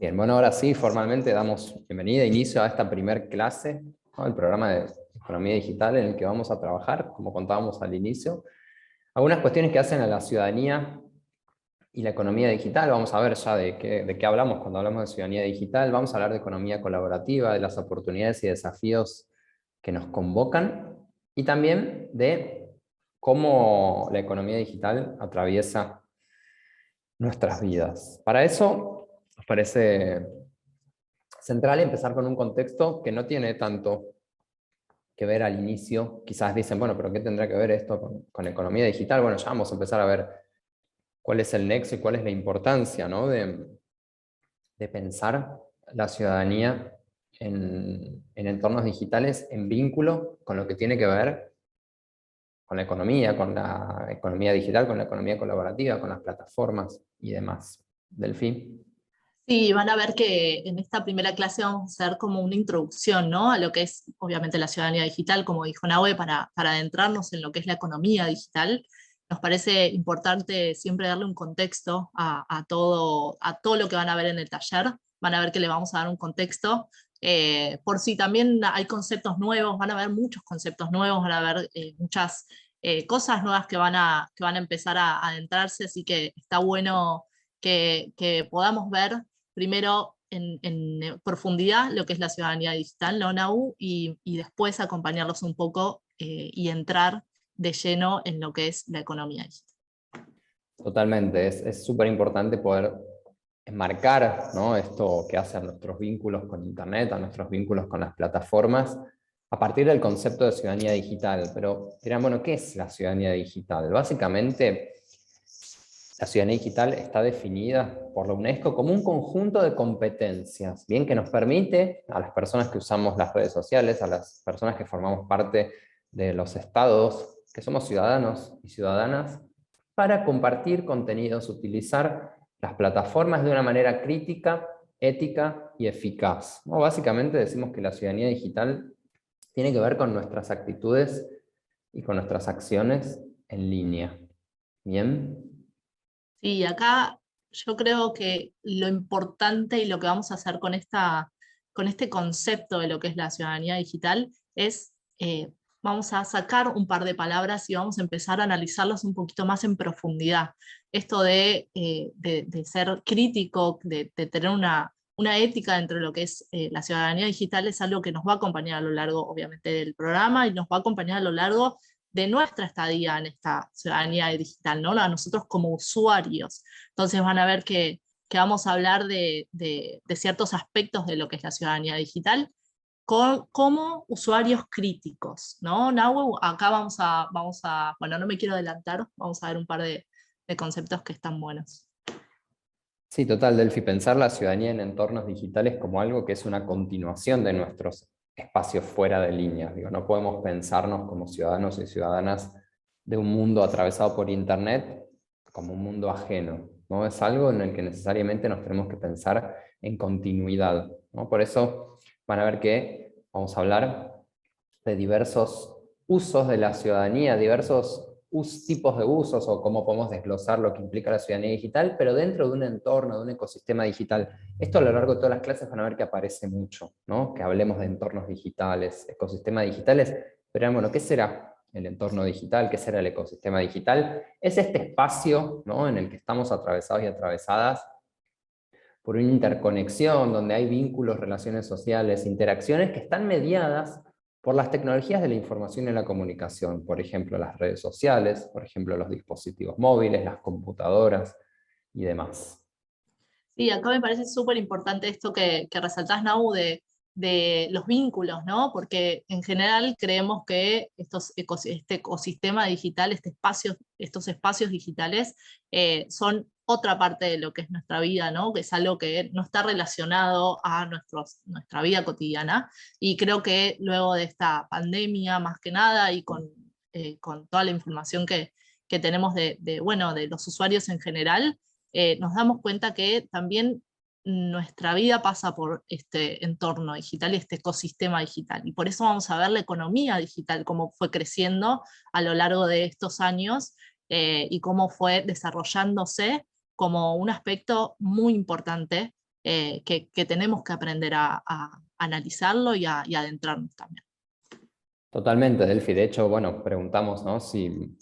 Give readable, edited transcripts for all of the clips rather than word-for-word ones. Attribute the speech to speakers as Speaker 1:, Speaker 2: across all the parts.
Speaker 1: Bien, bueno, ahora sí, formalmente damos bienvenida, inicio a esta primer clase, ¿no? El programa de Economía Digital en el que vamos a trabajar, como contábamos al inicio, algunas cuestiones que hacen a la ciudadanía y la economía digital. Vamos a ver ya de qué hablamos cuando hablamos de ciudadanía digital. Vamos a hablar de economía colaborativa, de las oportunidades y desafíos que nos convocan, y también de cómo la economía digital atraviesa nuestras vidas. Para eso, nos parece central empezar con un contexto que no tiene tanto que ver al inicio. Quizás dicen, bueno, pero ¿qué tendrá que ver esto con economía digital? Bueno, ya vamos a empezar a ver cuál es el nexo y cuál es la importancia, ¿no? de pensar la ciudadanía en entornos digitales en vínculo con lo que tiene que ver con la economía digital, con la economía colaborativa, con las plataformas y demás. Delfín.
Speaker 2: Sí, van a ver que en esta primera clase vamos a hacer como una introducción, ¿no? A lo que es obviamente la ciudadanía digital, como dijo Nahue, para adentrarnos en lo que es la economía digital. Nos parece importante siempre darle un contexto a todo lo que van a ver en el taller. Van a ver que le vamos a dar un contexto. Por si también hay conceptos nuevos, van a ver muchos conceptos nuevos, van a ver muchas cosas nuevas que van a empezar a adentrarse, así que está bueno que podamos ver primero en profundidad lo que es la ciudadanía digital, la ONAU, y después acompañarlos un poco y entrar de lleno en lo que es la economía digital.
Speaker 1: Totalmente, es súper importante poder enmarcar, ¿no? Esto que hace a nuestros vínculos con Internet, a nuestros vínculos con las plataformas, a partir del concepto de ciudadanía digital. Pero dirán, bueno, ¿qué es la ciudadanía digital? Básicamente, la ciudadanía digital está definida por la UNESCO como un conjunto de competencias, bien, que nos permite a las personas que usamos las redes sociales, a las personas que formamos parte de los estados, que somos ciudadanos y ciudadanas, para compartir contenidos, utilizar las plataformas de una manera crítica, ética y eficaz, ¿no? Básicamente decimos que la ciudadanía digital tiene que ver con nuestras actitudes y con nuestras acciones en línea. ¿Bien?
Speaker 2: Sí, acá yo creo que lo importante y lo que vamos a hacer con este concepto de lo que es la ciudadanía digital es, vamos a sacar un par de palabras y vamos a empezar a analizarlas un poquito más en profundidad. Esto de ser crítico, de tener una ética dentro de lo que es la ciudadanía digital es algo que nos va a acompañar a lo largo, obviamente, del programa y nos va a acompañar a lo largo de nuestra estadía en esta ciudadanía digital, ¿no? A nosotros como usuarios. Entonces van a ver que vamos a hablar de ciertos aspectos de lo que es la ciudadanía digital como usuarios críticos, ¿no? Nahue, acá bueno, no me quiero adelantar, vamos a ver un par de conceptos que están buenos.
Speaker 1: Sí, total, Delphi, pensar la ciudadanía en entornos digitales como algo que es una continuación de nuestros espacios fuera de línea. Digo, no podemos pensarnos como ciudadanos y ciudadanas de un mundo atravesado por Internet como un mundo ajeno, ¿no? Es algo en el que necesariamente nos tenemos que pensar en continuidad, ¿no? Por eso van a ver que vamos a hablar de diversos usos de la ciudadanía, diversos tipos de usos o cómo podemos desglosar lo que implica la ciudadanía digital, pero dentro de un entorno, de un ecosistema digital. Esto a lo largo de todas las clases van a ver que aparece mucho, ¿no? Que hablemos de entornos digitales, ecosistemas digitales, pero bueno, ¿qué será el entorno digital? ¿Qué será el ecosistema digital? Es este espacio, ¿no? En el que estamos atravesados y atravesadas por una interconexión, donde hay vínculos, relaciones sociales, interacciones que están mediadas por las tecnologías de la información y la comunicación, por ejemplo, las redes sociales, por ejemplo, los dispositivos móviles, las computadoras y demás.
Speaker 2: Sí, acá me parece súper importante esto que resaltás, Nau, de los vínculos, ¿no? Porque en general creemos que este ecosistema digital, estos espacios digitales son otra parte de lo que es nuestra vida, ¿no? Que es algo que no está relacionado a nuestra vida cotidiana. Y creo que luego de esta pandemia, más que nada, y con toda la información que tenemos bueno, de los usuarios en general, nos damos cuenta que también nuestra vida pasa por este entorno digital y este ecosistema digital. Y por eso vamos a ver la economía digital, cómo fue creciendo a lo largo de estos años y cómo fue desarrollándose como un aspecto muy importante que tenemos que aprender a analizarlo y adentrarnos también.
Speaker 1: Totalmente, Delphi. De hecho, bueno, preguntamos, ¿no? si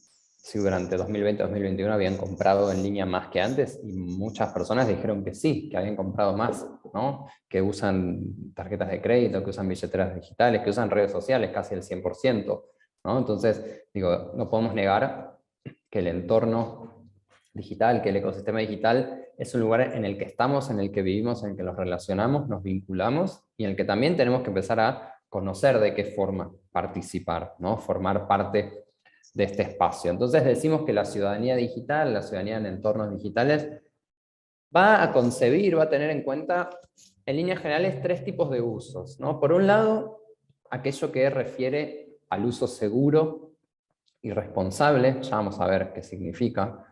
Speaker 1: durante 2020-2021 habían comprado en línea más que antes, y muchas personas dijeron que sí, que habían comprado más, ¿no? Que usan tarjetas de crédito, que usan billeteras digitales, que usan redes sociales, casi el 100%, ¿no? Entonces, digo, no podemos negar que el entorno digital, que el ecosistema digital es un lugar en el que estamos, en el que vivimos, en el que nos relacionamos, nos vinculamos, y en el que también tenemos que empezar a conocer de qué forma participar, ¿no? Formar parte de este espacio. Entonces decimos que la ciudadanía digital, la ciudadanía en entornos digitales, va a concebir, va a tener en cuenta, en líneas generales, tres tipos de usos, ¿no? Por un lado, aquello que refiere al uso seguro y responsable, ya vamos a ver qué significa.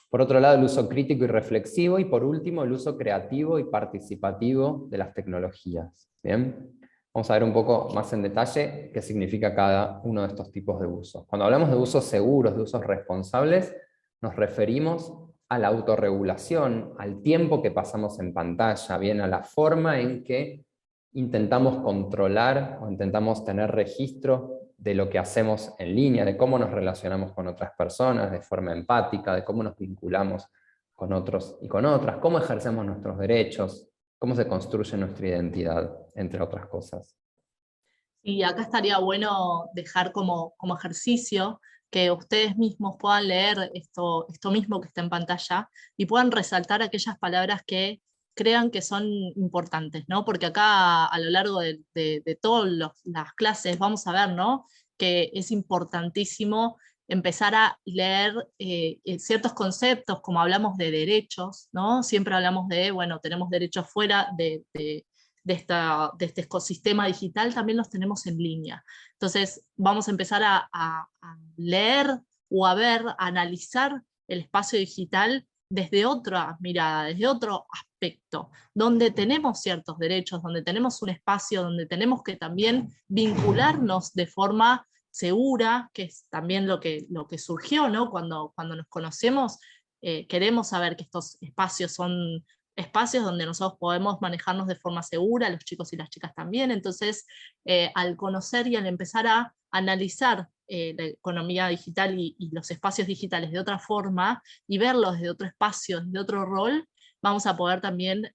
Speaker 1: Por otro lado, el uso crítico y reflexivo, y por último, el uso creativo y participativo de las tecnologías. ¿Bien? Vamos a ver un poco más en detalle qué significa cada uno de estos tipos de usos. Cuando hablamos de usos seguros, de usos responsables, nos referimos a la autorregulación, al tiempo que pasamos en pantalla, bien, a la forma en que intentamos controlar o intentamos tener registro de lo que hacemos en línea, de cómo nos relacionamos con otras personas de forma empática, de cómo nos vinculamos con otros y con otras, cómo ejercemos nuestros derechos, cómo se construye nuestra identidad, entre otras cosas.
Speaker 2: Y acá estaría bueno dejar como ejercicio que ustedes mismos puedan leer esto mismo que está en pantalla y puedan resaltar aquellas palabras que crean que son importantes, ¿no? Porque acá a lo largo de todas las clases vamos a ver, ¿no? Que es importantísimo empezar a leer ciertos conceptos, como hablamos de derechos, ¿no? Siempre hablamos de, bueno, tenemos derechos fuera de este ecosistema digital, también los tenemos en línea. Entonces vamos a empezar a leer o a ver, a analizar el espacio digital desde otra mirada, desde otro aspecto, donde tenemos ciertos derechos, donde tenemos un espacio, donde tenemos que también vincularnos de forma segura, que es también lo que surgió, ¿no? Cuando nos conocemos, queremos saber que estos espacios son espacios donde nosotros podemos manejarnos de forma segura, los chicos y las chicas también. Entonces, al conocer y al empezar a analizar la economía digital y los espacios digitales de otra forma y verlos desde otro espacio, desde otro rol, vamos a poder también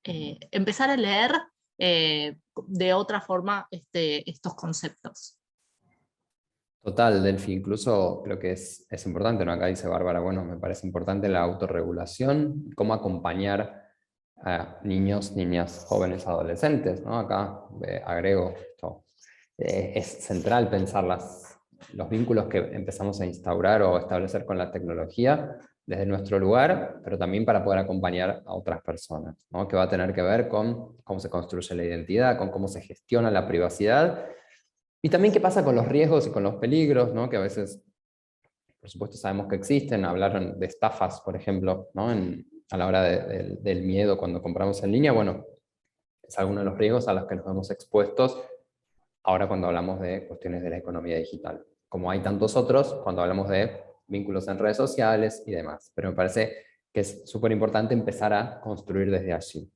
Speaker 2: empezar a leer de otra forma estos conceptos.
Speaker 1: Total, Delphi, incluso creo que es importante, ¿no? Acá dice Bárbara, bueno, me parece importante la autorregulación, cómo acompañar a niños, niñas, jóvenes, adolescentes, ¿no? Acá agrego esto. Es central pensar los vínculos que empezamos a instaurar o establecer con la tecnología desde nuestro lugar, pero también para poder acompañar a otras personas, ¿no? Que va a tener que ver con cómo se construye la identidad, con cómo se gestiona la privacidad, y también qué pasa con los riesgos y con los peligros, ¿no? Que a veces, por supuesto, sabemos que existen. Hablaron de estafas, por ejemplo, ¿no? A la hora del miedo cuando compramos en línea. Bueno, es alguno de los riesgos a los que nos vemos expuestos ahora cuando hablamos de cuestiones de la economía digital. Como hay tantos otros, cuando hablamos de vínculos en redes sociales y demás. Pero me parece que es súper importante empezar a construir desde allí.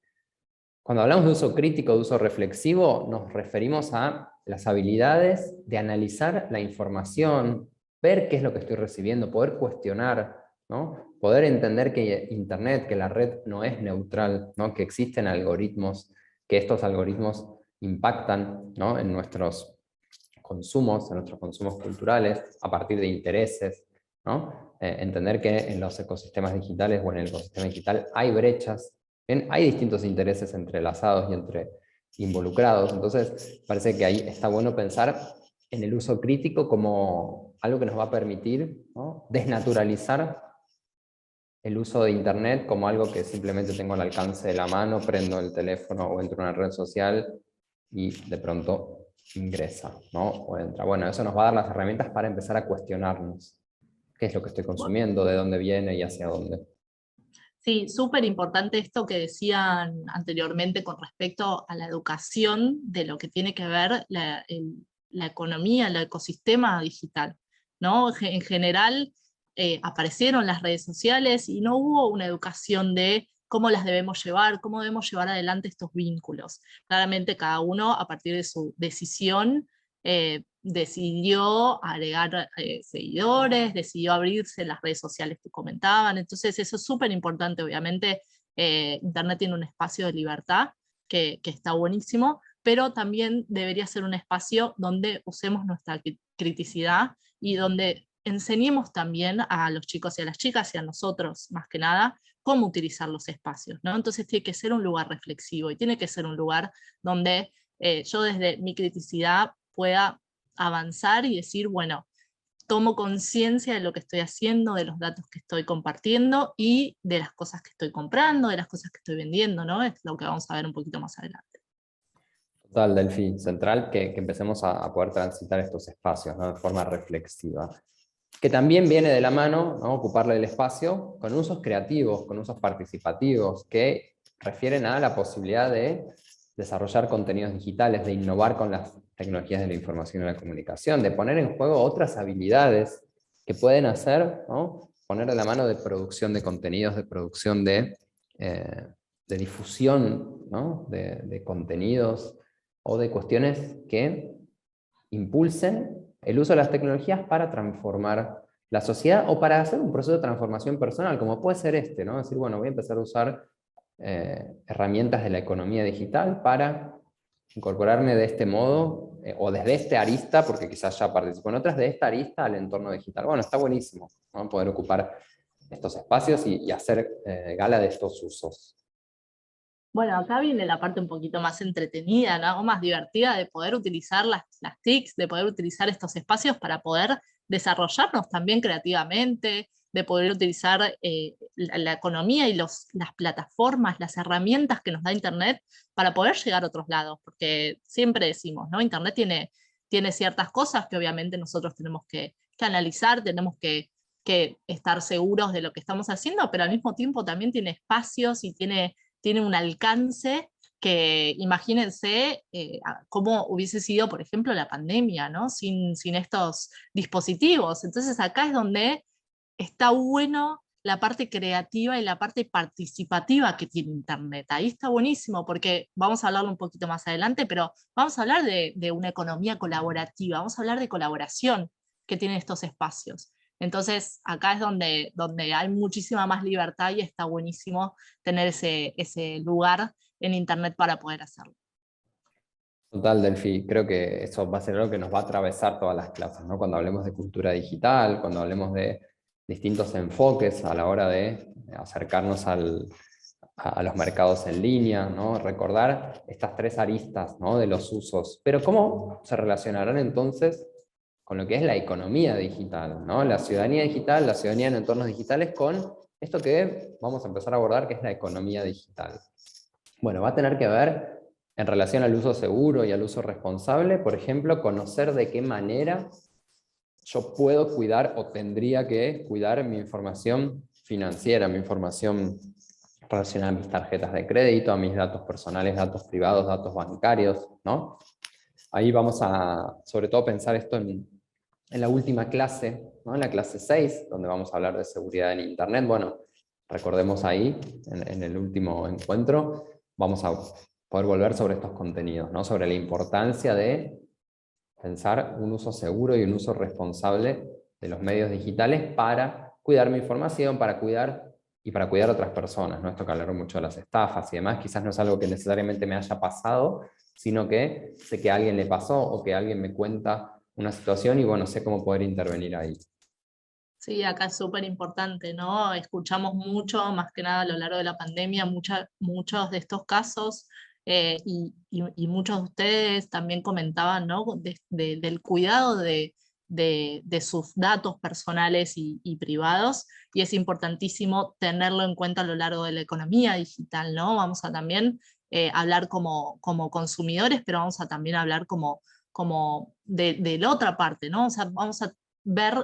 Speaker 1: Cuando hablamos de uso crítico, de uso reflexivo, nos referimos a las habilidades de analizar la información, ver qué es lo que estoy recibiendo, poder cuestionar, ¿no? Poder entender que Internet, que la red no es neutral, ¿no? Que existen algoritmos, que estos algoritmos impactan, ¿no? En nuestros consumos culturales, a partir de intereses, ¿no? Entender que en los ecosistemas digitales o en el ecosistema digital hay brechas. Bien, hay distintos intereses entrelazados y entre involucrados, entonces parece que ahí está bueno pensar en el uso crítico como algo que nos va a permitir, ¿no? Desnaturalizar el uso de Internet como algo que simplemente tengo al alcance de la mano, prendo el teléfono o entro a una red social y de pronto ingresa, ¿no? O entra. Bueno, eso nos va a dar las herramientas para empezar a cuestionarnos qué es lo que estoy consumiendo, de dónde viene y hacia dónde.
Speaker 2: Sí, súper importante esto que decían anteriormente con respecto a la educación de lo que tiene que ver la economía, el ecosistema digital, ¿no? En general aparecieron las redes sociales y no hubo una educación de cómo las debemos llevar, cómo debemos llevar adelante estos vínculos. Claramente cada uno, a partir de su decisión, decidió agregar seguidores, decidió abrirse las redes sociales que comentaban, entonces eso es súper importante, obviamente Internet tiene un espacio de libertad que está buenísimo, pero también debería ser un espacio donde usemos nuestra criticidad y donde enseñemos también a los chicos y a las chicas y a nosotros, más que nada, cómo utilizar los espacios, ¿no? Entonces tiene que ser un lugar reflexivo y tiene que ser un lugar donde yo desde mi criticidad pueda avanzar y decir, bueno, tomo conciencia de lo que estoy haciendo, de los datos que estoy compartiendo y de las cosas que estoy comprando, de las cosas que estoy vendiendo, ¿no? Es lo que vamos a ver un poquito más adelante.
Speaker 1: Total, Delphi, central que empecemos a poder transitar estos espacios, ¿no? De forma reflexiva. Que también viene de la mano, ¿no? Ocuparle el espacio con usos creativos, con usos participativos, que refieren a la posibilidad de desarrollar contenidos digitales, de innovar con las tecnologías de la información y la comunicación, de poner en juego otras habilidades que pueden hacer, ¿no? Poner de la mano de producción de contenidos, de producción de difusión, ¿no? de contenidos, o de cuestiones que impulsen el uso de las tecnologías para transformar la sociedad o para hacer un proceso de transformación personal, como puede ser este, ¿no? Es decir, bueno, voy a empezar a usar herramientas de la economía digital para incorporarme de este modo, o desde este arista, porque quizás ya participo en otras, de esta arista al entorno digital. Bueno, está buenísimo, ¿no? Poder ocupar estos espacios y hacer gala de estos usos.
Speaker 2: Bueno, acá viene la parte un poquito más entretenida, ¿no? Más divertida de poder utilizar las TICs, de poder utilizar estos espacios para poder desarrollarnos también creativamente, de poder utilizar la economía y las plataformas, las herramientas que nos da Internet para poder llegar a otros lados, porque siempre decimos, ¿no? Internet tiene ciertas cosas que obviamente nosotros tenemos que analizar, tenemos que estar seguros de lo que estamos haciendo, pero al mismo tiempo también tiene espacios y tiene un alcance que imagínense cómo hubiese sido, por ejemplo, la pandemia, ¿no? Sin estos dispositivos. Entonces acá es donde está bueno la parte creativa y la parte participativa que tiene Internet. Ahí está buenísimo, porque vamos a hablarlo un poquito más adelante, pero vamos a hablar de una economía colaborativa, vamos a hablar de colaboración que tienen estos espacios. Entonces, acá es donde hay muchísima más libertad y está buenísimo tener ese lugar en Internet para poder hacerlo.
Speaker 1: Total, Delphi, creo que eso va a ser algo que nos va a atravesar todas las clases, ¿no? Cuando hablemos de cultura digital, cuando hablemos de distintos enfoques a la hora de acercarnos a los mercados en línea, ¿no? Recordar estas tres aristas, ¿no? De los usos. Pero ¿cómo se relacionarán entonces con lo que es la economía digital, ¿no? La ciudadanía digital, la ciudadanía en entornos digitales, con esto que vamos a empezar a abordar, que es la economía digital? Bueno, va a tener que ver, en relación al uso seguro y al uso responsable, por ejemplo, conocer de qué manera yo puedo cuidar o tendría que cuidar mi información financiera, mi información relacionada a mis tarjetas de crédito, a mis datos personales, datos privados, datos bancarios, ¿no? Ahí vamos a, sobre todo, pensar esto en la última clase, ¿no? En la clase 6, donde vamos a hablar de seguridad en Internet. Bueno, recordemos ahí, en el último encuentro, vamos a poder volver sobre estos contenidos, ¿no? Sobre la importancia de pensar un uso seguro y un uso responsable de los medios digitales para cuidar mi información, para cuidar a otras personas, ¿no? Esto que hablaron mucho de las estafas y demás, quizás no es algo que necesariamente me haya pasado, sino que sé que a alguien le pasó o que alguien me cuenta una situación y bueno, sé cómo poder intervenir ahí.
Speaker 2: Sí, acá es súper importante, ¿no? Escuchamos mucho, más que nada a lo largo de la pandemia, muchos de estos casos, y muchos de ustedes también comentaban, ¿no? Del cuidado de sus datos personales y privados, y es importantísimo tenerlo en cuenta a lo largo de la economía digital, ¿no? Vamos a también hablar como consumidores, pero vamos a también hablar como de la otra parte, ¿no? O sea, vamos a ver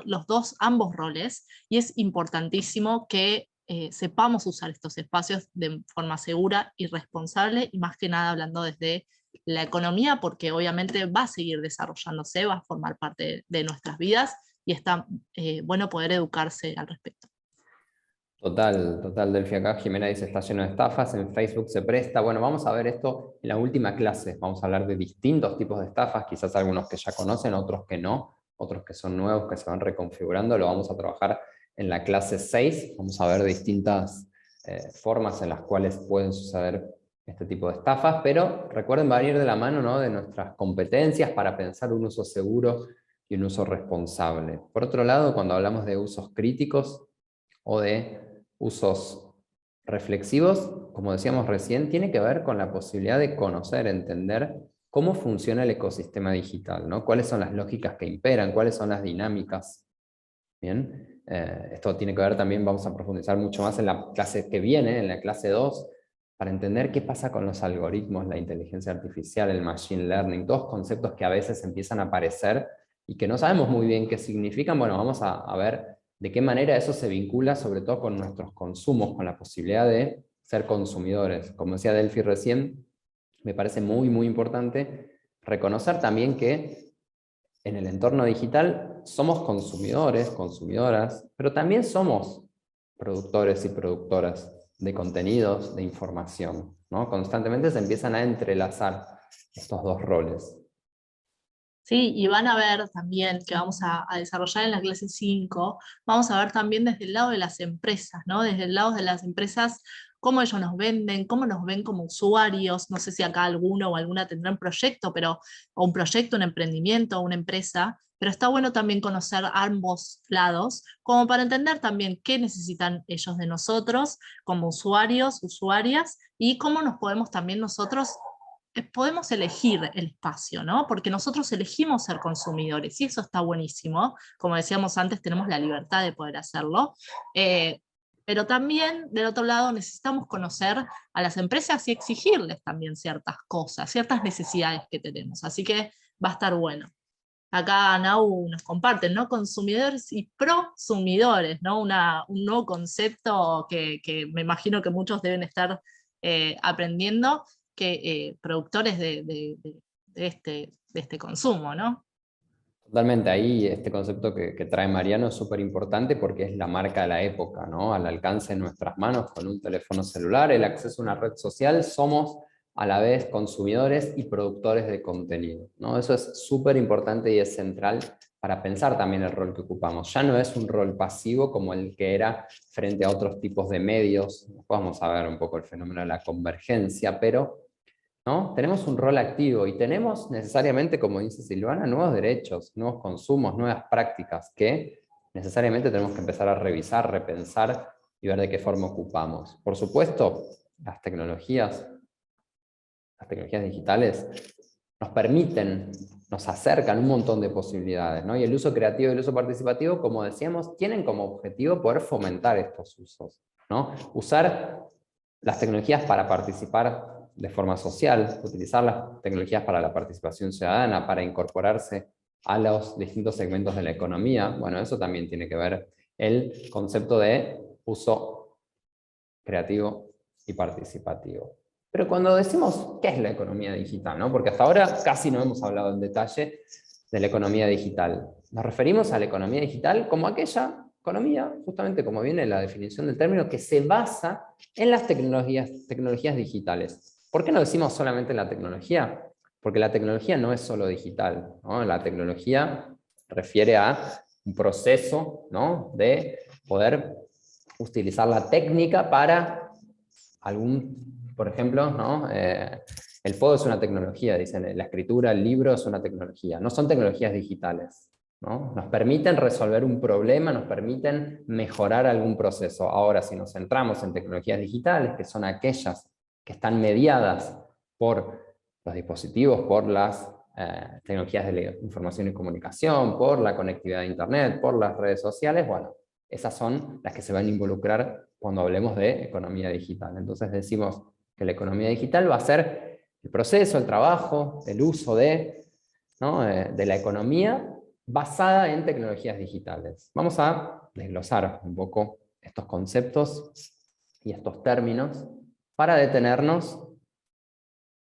Speaker 2: ambos roles, y es importantísimo que sepamos usar estos espacios de forma segura y responsable, y más que nada hablando desde la economía, porque obviamente va a seguir desarrollándose, va a formar parte de nuestras vidas, y está bueno poder educarse al respecto.
Speaker 1: Total, total, Delphi. Acá Jimena dice, está lleno de estafas, en Facebook se presta. Bueno, vamos a ver esto en la última clase. Vamos a hablar de distintos tipos de estafas, quizás algunos que ya conocen, otros que no, otros que son nuevos, que se van reconfigurando. Lo vamos a trabajar en la clase 6. Vamos a ver distintas formas en las cuales pueden suceder este tipo de estafas, pero recuerden, va a ir de la mano, ¿no?, de nuestras competencias para pensar un uso seguro y un uso responsable. Por otro lado, cuando hablamos de usos críticos o de usos reflexivos, como decíamos recién, tiene que ver con la posibilidad de conocer, entender cómo funciona el ecosistema digital, ¿no? Cuáles son las lógicas que imperan, cuáles son las dinámicas. Bien, esto tiene que ver también, vamos a profundizar mucho más en la clase que viene, en la clase 2, para entender qué pasa con los algoritmos, la inteligencia artificial, el machine learning, todos conceptos que a veces empiezan a aparecer y que no sabemos muy bien qué significan. Bueno, vamos a ver de qué manera eso se vincula sobre todo con nuestros consumos, con la posibilidad de ser consumidores. Como decía Delphi recién, me parece muy, muy importante reconocer también que en el entorno digital somos consumidores, consumidoras, pero también somos productores y productoras de contenidos, de información, ¿no? Constantemente se empiezan a entrelazar estos dos roles.
Speaker 2: Sí, y van a ver también, que vamos a desarrollar en la clase 5, vamos a ver también desde el lado de las empresas, ¿no? Desde el lado de las empresas, cómo ellos nos venden, cómo nos ven como usuarios, no sé si acá alguno o alguna tendrá un proyecto, pero, o un proyecto, un emprendimiento, una empresa, pero está bueno también conocer ambos lados, como para entender también qué necesitan ellos de nosotros como usuarios, usuarias, y cómo nos podemos también nosotros podemos elegir el espacio, ¿no? Porque nosotros elegimos ser consumidores y eso está buenísimo. Como decíamos antes, tenemos la libertad de poder hacerlo. Pero también, del otro lado, necesitamos conocer a las empresas y exigirles también ciertas cosas, ciertas necesidades que tenemos. Así que va a estar bueno. Acá Nau nos comparten, ¿no? Consumidores y prosumidores, ¿no? Un nuevo concepto que me imagino que muchos deben estar aprendiendo, que productores de este consumo, ¿no?
Speaker 1: Totalmente, ahí este concepto que trae Mariano es súper importante porque es la marca de la época, ¿no? Al alcance de nuestras manos con un teléfono celular, el acceso a una red social, somos a la vez consumidores y productores de contenido, ¿no? Eso es súper importante y es central para pensar también el rol que ocupamos. Ya no es un rol pasivo como el que era frente a otros tipos de medios. Vamos a ver un poco el fenómeno de la convergencia, pero ¿no? Tenemos un rol activo y tenemos necesariamente, como dice Silvana, nuevos derechos, nuevos consumos, nuevas prácticas que necesariamente tenemos que empezar a revisar, repensar y ver de qué forma ocupamos. Por supuesto, las tecnologías digitales nos permiten, nos acercan un montón de posibilidades, ¿no? Y el uso creativo y el uso participativo, como decíamos, tienen como objetivo poder fomentar estos usos, ¿no? Usar las tecnologías para participar de forma social, utilizar las tecnologías para la participación ciudadana, para incorporarse a los distintos segmentos de la economía. Bueno, eso también tiene que ver el concepto de uso creativo y participativo. Pero cuando decimos qué es la economía digital, ¿no? Porque hasta ahora casi no hemos hablado en detalle de la economía digital. Nos referimos a la economía digital como aquella economía, justamente como viene la definición del término, que se basa en las tecnologías digitales. ¿Por qué no decimos solamente la tecnología? Porque la tecnología no es solo digital, ¿no? La tecnología refiere a un proceso, ¿no?, de poder utilizar la técnica para algún, por ejemplo, ¿no? El fuego es una tecnología, dicen, la escritura, el libro es una tecnología, no son tecnologías digitales, ¿no? Nos permiten resolver un problema, nos permiten mejorar algún proceso. Ahora, si nos centramos en tecnologías digitales, que son aquellas que están mediadas por los dispositivos, por las tecnologías de la información y comunicación, por la conectividad de Internet, por las redes sociales, bueno, esas son las que se van a involucrar cuando hablemos de economía digital. Entonces decimos que la economía digital va a ser el proceso, el trabajo, el uso ¿no?, de la economía basada en tecnologías digitales. Vamos a desglosar un poco estos conceptos y estos términos para detenernos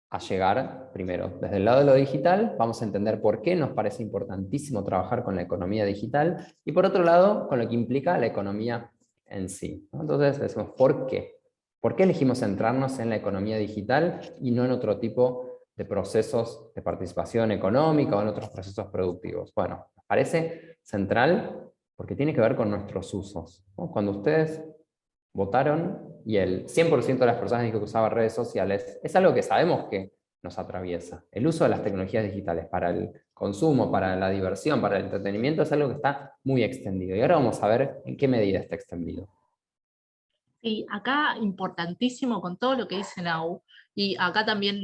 Speaker 1: a llegar, primero, desde el lado de lo digital, vamos a entender por qué nos parece importantísimo trabajar con la economía digital, y por otro lado, con lo que implica la economía en sí, ¿no? Entonces decimos, ¿por qué? ¿Por qué elegimos centrarnos en la economía digital y no en otro tipo de procesos de participación económica o en otros procesos productivos? Bueno, nos parece central porque tiene que ver con nuestros usos, ¿no? Cuando ustedes votaron y el 100% de las personas dijo que usaba redes sociales, es algo que sabemos que nos atraviesa. El uso de las tecnologías digitales para el consumo, para la diversión, para el entretenimiento, es algo que está muy extendido. Y ahora vamos a ver en qué medida está extendido.
Speaker 2: Sí, acá importantísimo con todo lo que dice Nau, y acá también,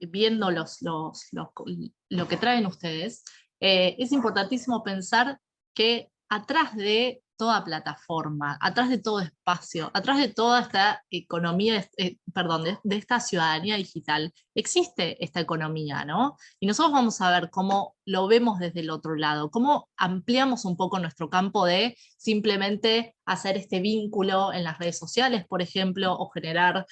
Speaker 2: viendo lo que traen ustedes, es importantísimo pensar que atrás de toda plataforma, atrás de todo espacio, atrás de toda esta economía, de esta ciudadanía digital, existe esta economía, ¿no? Y nosotros vamos a ver cómo lo vemos desde el otro lado, cómo ampliamos un poco nuestro campo de simplemente hacer este vínculo en las redes sociales, por ejemplo, o generar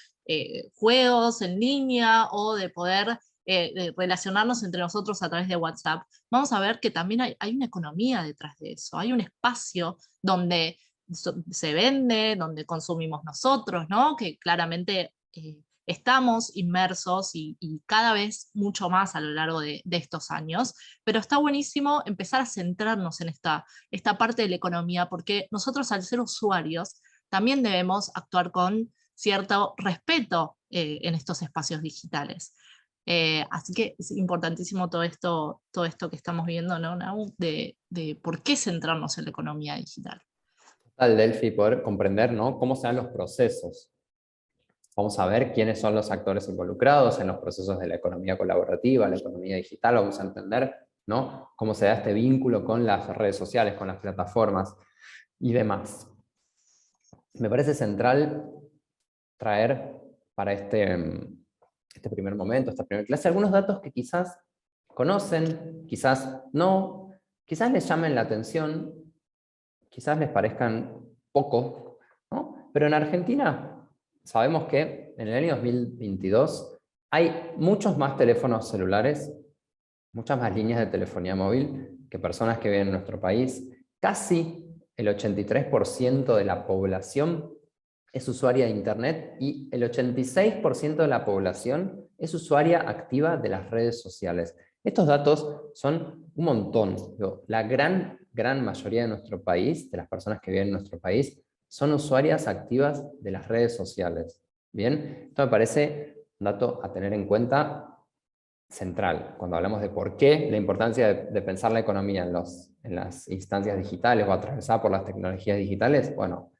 Speaker 2: juegos en línea, o de poder de relacionarnos entre nosotros a través de WhatsApp. Vamos a ver que también hay una economía detrás de eso, hay un espacio donde se vende, donde consumimos nosotros, ¿no? Que claramente estamos inmersos y cada vez mucho más a lo largo de estos años, pero está buenísimo empezar a centrarnos en esta parte de la economía, porque nosotros al ser usuarios también debemos actuar con cierto respeto en estos espacios digitales. Así que es importantísimo todo esto que estamos viendo, ¿no, Nau? De por qué centrarnos en la economía digital.
Speaker 1: Al Delphi poder comprender, ¿no?, cómo se dan los procesos. Vamos a ver quiénes son los actores involucrados en los procesos de la economía colaborativa, la economía digital. Vamos a entender, ¿no?, cómo se da este vínculo con las redes sociales, con las plataformas y demás. Me parece central traer para este primer momento, esta primera clase, algunos datos que quizás conocen, quizás no, quizás les llamen la atención, quizás les parezcan poco, ¿no? Pero en Argentina sabemos que en el año 2022 hay muchos más teléfonos celulares, muchas más líneas de telefonía móvil que personas que viven en nuestro país. Casi el 83% de la población es usuaria de Internet y el 86% de la población es usuaria activa de las redes sociales. Estos datos son un montón. La gran mayoría de nuestro país, de las personas que viven en nuestro país, son usuarias activas de las redes sociales. Bien, esto me parece un dato a tener en cuenta central, cuando hablamos de por qué la importancia de pensar la economía en las instancias digitales o atravesada por las tecnologías digitales. Bueno,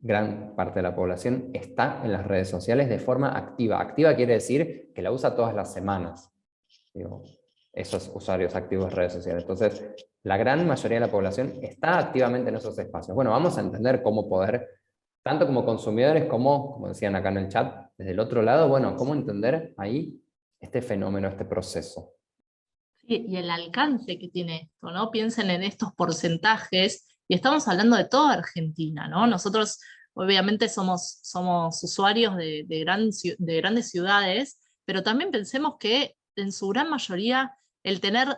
Speaker 1: gran parte de la población está en las redes sociales de forma activa. Activa quiere decir que la usa todas las semanas, digo, esos usuarios activos de redes sociales. Entonces, la gran mayoría de la población está activamente en esos espacios. Bueno, vamos a entender cómo poder, tanto como consumidores como decían acá en el chat, desde el otro lado, bueno, cómo entender ahí este fenómeno, este proceso.
Speaker 2: Y el alcance que tiene esto, ¿no? Piensen en estos porcentajes, y estamos hablando de toda Argentina, ¿no? Nosotros obviamente somos usuarios de grandes ciudades, pero también pensemos que en su gran mayoría el tener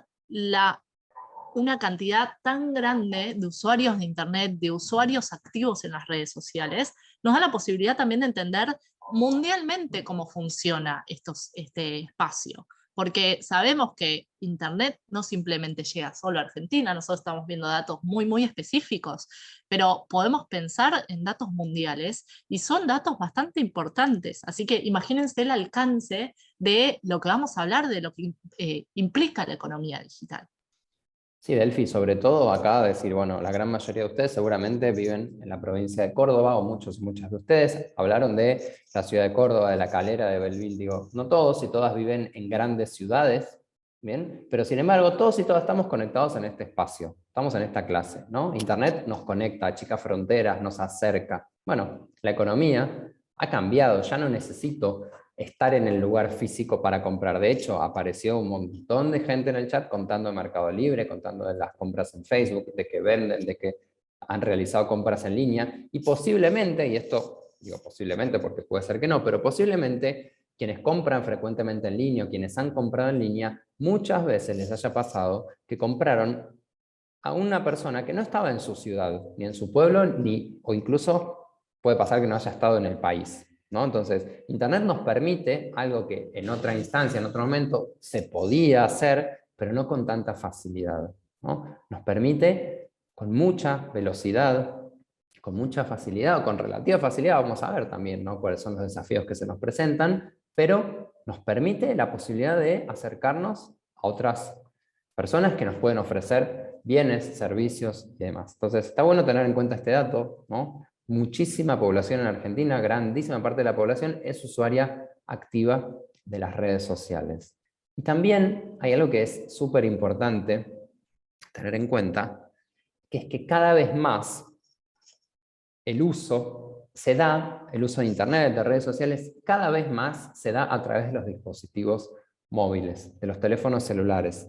Speaker 2: una cantidad tan grande de usuarios de Internet, de usuarios activos en las redes sociales, nos da la posibilidad también de entender mundialmente cómo funciona este espacio. Porque sabemos que Internet no simplemente llega solo a Argentina, nosotros estamos viendo datos muy, muy específicos, pero podemos pensar en datos mundiales y son datos bastante importantes. Así que imagínense el alcance de lo que vamos a hablar, de lo que implica la economía digital.
Speaker 1: Sí, Delphi, sobre todo acá decir, bueno, la gran mayoría de ustedes seguramente viven en la provincia de Córdoba, o muchos y muchas de ustedes hablaron de la ciudad de Córdoba, de La Calera, de Belville. Digo, no todos y todas viven en grandes ciudades, ¿bien? Pero sin embargo, todos y todas estamos conectados en este espacio, estamos en esta clase, ¿no? Internet nos conecta, achica fronteras, nos acerca. Bueno, la economía ha cambiado, ya no necesito estar en el lugar físico para comprar. De hecho, apareció un montón de gente en el chat contando de Mercado Libre, contando de las compras en Facebook, de que venden, de que han realizado compras en línea, y posiblemente, y esto digo posiblemente porque puede ser que no, pero posiblemente quienes compran frecuentemente en línea o quienes han comprado en línea, muchas veces les haya pasado que compraron a una persona que no estaba en su ciudad, ni en su pueblo, o incluso puede pasar que no haya estado en el país, ¿no? Entonces, Internet nos permite algo que en otra instancia, en otro momento, se podía hacer, pero no con tanta facilidad, ¿no? Nos permite con mucha velocidad, con mucha facilidad o con relativa facilidad, vamos a ver también, ¿no?, cuáles son los desafíos que se nos presentan, pero nos permite la posibilidad de acercarnos a otras personas que nos pueden ofrecer bienes, servicios y demás. Entonces, está bueno tener en cuenta este dato, ¿no? Muchísima población en Argentina, grandísima parte de la población es usuaria activa de las redes sociales. Y también hay algo que es súper importante tener en cuenta, que es que cada vez más el uso de Internet, de redes sociales, cada vez más se da a través de los dispositivos móviles, de los teléfonos celulares,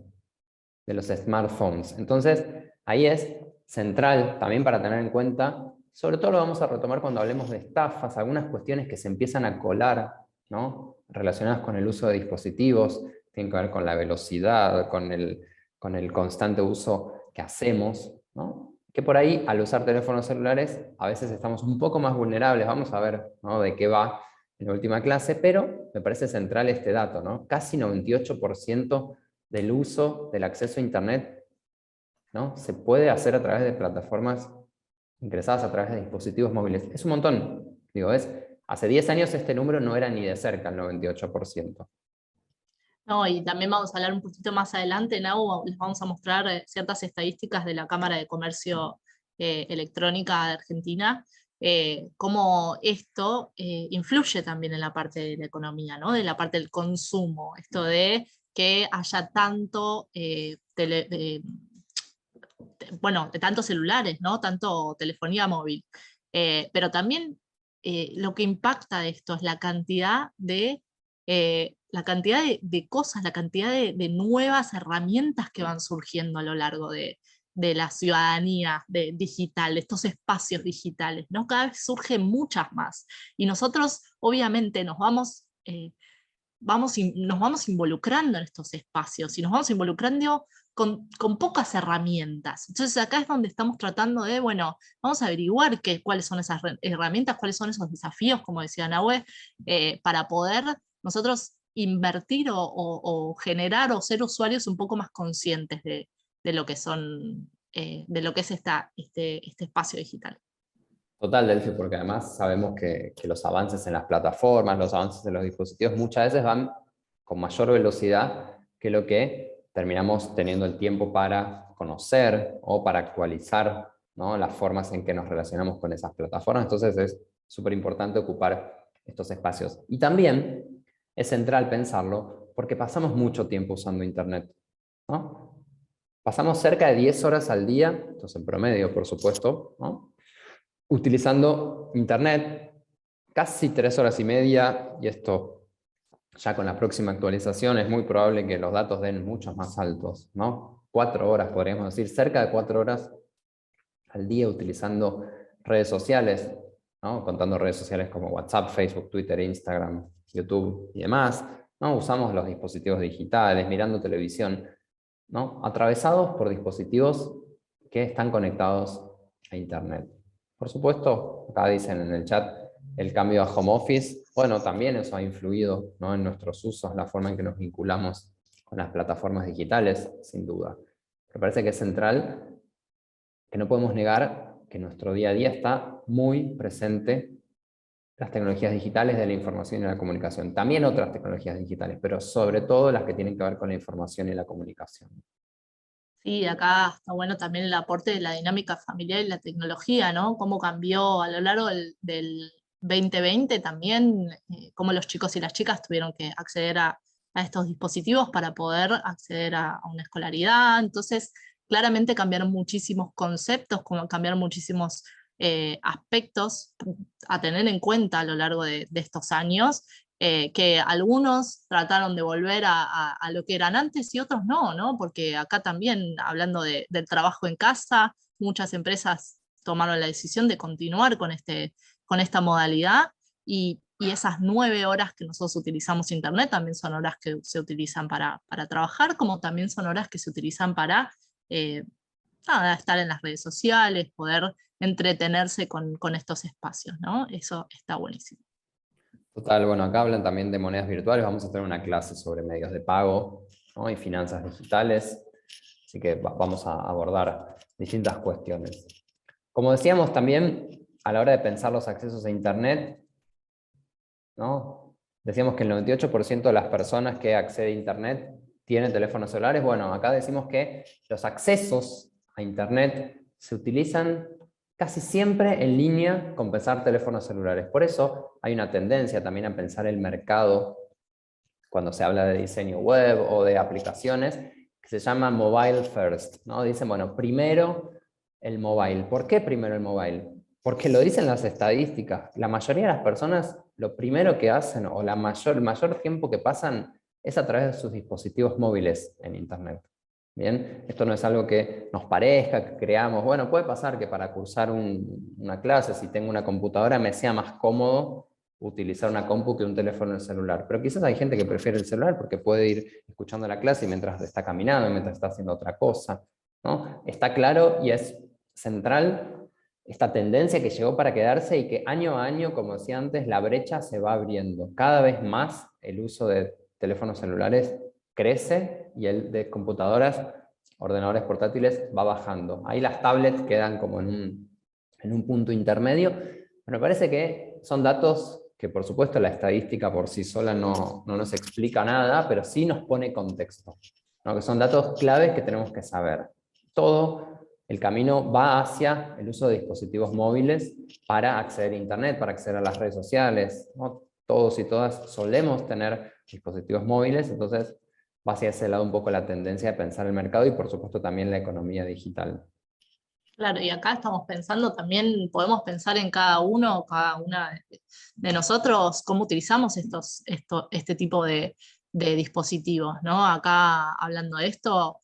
Speaker 1: de los smartphones. Entonces, ahí es central también para tener en cuenta, sobre todo lo vamos a retomar cuando hablemos de estafas, algunas cuestiones que se empiezan a colar, ¿no?, relacionadas con el uso de dispositivos, tienen que ver con la velocidad, con el constante uso que hacemos, ¿no?, que por ahí, al usar teléfonos celulares, a veces estamos un poco más vulnerables. Vamos a ver, ¿no?, de qué va en la última clase, pero me parece central este dato, ¿no? Casi 98% del uso, del acceso a Internet, ¿no?, se puede hacer a través de plataformas ingresadas a través de dispositivos móviles. Es un montón. Digo, hace 10 años este número no era ni de cerca el 98%.
Speaker 2: No, y también vamos a hablar un poquito más adelante, Nau, les vamos a mostrar ciertas estadísticas de la Cámara de Comercio Electrónica de Argentina, cómo esto influye también en la parte de la economía, ¿no?, de la parte del consumo, esto de que haya tanto, bueno, de tantos celulares, ¿no?, tanto telefonía móvil, pero también lo que impacta esto es la cantidad de cosas, la cantidad de nuevas herramientas que van surgiendo a lo largo de la ciudadanía digital, de estos espacios digitales, ¿no? Cada vez surgen muchas más. Y nosotros, obviamente, nos vamos involucrando en estos espacios y nos vamos involucrando con pocas herramientas. Entonces acá es donde estamos tratando de, bueno, vamos a averiguar cuáles son esas herramientas, cuáles son esos desafíos, como decía Nahue, para poder nosotros invertir o generar o ser usuarios un poco más conscientes de lo que son, de lo que es este espacio digital.
Speaker 1: Total, Delphi, porque además sabemos que los avances en las plataformas, los avances en los dispositivos muchas veces van con mayor velocidad que lo que terminamos teniendo el tiempo para conocer o para actualizar, ¿no?, las formas en que nos relacionamos con esas plataformas. Entonces es súper importante ocupar estos espacios. Y también es central pensarlo porque pasamos mucho tiempo usando Internet, ¿no? Pasamos cerca de 10 horas al día, entonces en promedio, por supuesto, ¿no?, utilizando Internet, casi 3 horas y media, y esto ya con la próxima actualización es muy probable que los datos den muchos más altos, ¿no? 4 horas, podríamos decir, cerca de 4 horas al día utilizando redes sociales, ¿no?, contando redes sociales como WhatsApp, Facebook, Twitter, Instagram, YouTube y demás, ¿no? Usamos los dispositivos digitales, mirando televisión, ¿no?, atravesados por dispositivos que están conectados a Internet. Por supuesto, acá dicen en el chat el cambio a home office. Bueno, también eso ha influido, ¿no?, en nuestros usos, la forma en que nos vinculamos con las plataformas digitales, sin duda. Me parece que es central, que no podemos negar que en nuestro día a día está muy presente las tecnologías digitales de la información y la comunicación. También otras tecnologías digitales, pero sobre todo las que tienen que ver con la información y la comunicación.
Speaker 2: Sí, acá está bueno también el aporte de la dinámica familiar y la tecnología, ¿no? Cómo cambió a lo largo del 2020 también, cómo los chicos y las chicas tuvieron que acceder a estos dispositivos para poder acceder a una escolaridad. Entonces, claramente cambiaron muchísimos conceptos, como cambiaron muchísimos aspectos a tener en cuenta a lo largo de estos años, que algunos trataron de volver a lo que eran antes y otros no, ¿no? Porque acá también, hablando del trabajo en casa, muchas empresas tomaron la decisión de continuar con esta modalidad y esas 9 horas que nosotros utilizamos Internet también son horas que se utilizan para trabajar, como también son horas que se utilizan para nada, estar en las redes sociales, poder entretenerse con estos espacios, ¿no? Eso está buenísimo.
Speaker 1: Total, bueno, acá hablan también de monedas virtuales, vamos a tener una clase sobre medios de pago, ¿no? Y finanzas digitales, así que vamos a abordar distintas cuestiones. Como decíamos también, a la hora de pensar los accesos a Internet, ¿no? Decíamos que el 98% de las personas que acceden a Internet tienen teléfonos celulares. Bueno, acá decimos que los accesos a Internet se utilizan casi siempre en línea con pensar teléfonos celulares. Por eso hay una tendencia también a pensar el mercado cuando se habla de diseño web o de aplicaciones, que se llama mobile first, ¿no? Dicen, bueno, primero el mobile. ¿Por qué primero el mobile? Porque lo dicen las estadísticas. La mayoría de las personas lo primero que hacen, o el mayor tiempo que pasan, es a través de sus dispositivos móviles en Internet. Bien, esto no es algo que nos parezca, que creamos. Bueno, puede pasar que para cursar una clase, si tengo una computadora, me sea más cómodo utilizar una compu que un teléfono celular. Pero quizás hay gente que prefiere el celular porque puede ir escuchando la clase mientras está caminando, mientras está haciendo otra cosa, ¿no? Está claro y es central esta tendencia que llegó para quedarse y que año a año, como decía antes, la brecha se va abriendo. Cada vez más el uso de teléfonos celulares crece y el de computadoras, ordenadores portátiles va bajando. Ahí las tablets quedan como en un punto intermedio. Pero me parece que son datos que por supuesto la estadística por sí sola no nos explica nada, pero sí nos pone contexto, ¿no? Que son datos claves que tenemos que saber. Todo el camino va hacia el uso de dispositivos móviles para acceder a Internet, para acceder a las redes sociales, ¿no? Todos y todas solemos tener dispositivos móviles, entonces va hacia ese lado un poco la tendencia de pensar el mercado y por supuesto también la economía digital.
Speaker 2: Claro, y acá estamos pensando también, podemos pensar en cada uno, cada una de nosotros, cómo utilizamos este tipo de dispositivos, ¿no? Acá, hablando de esto,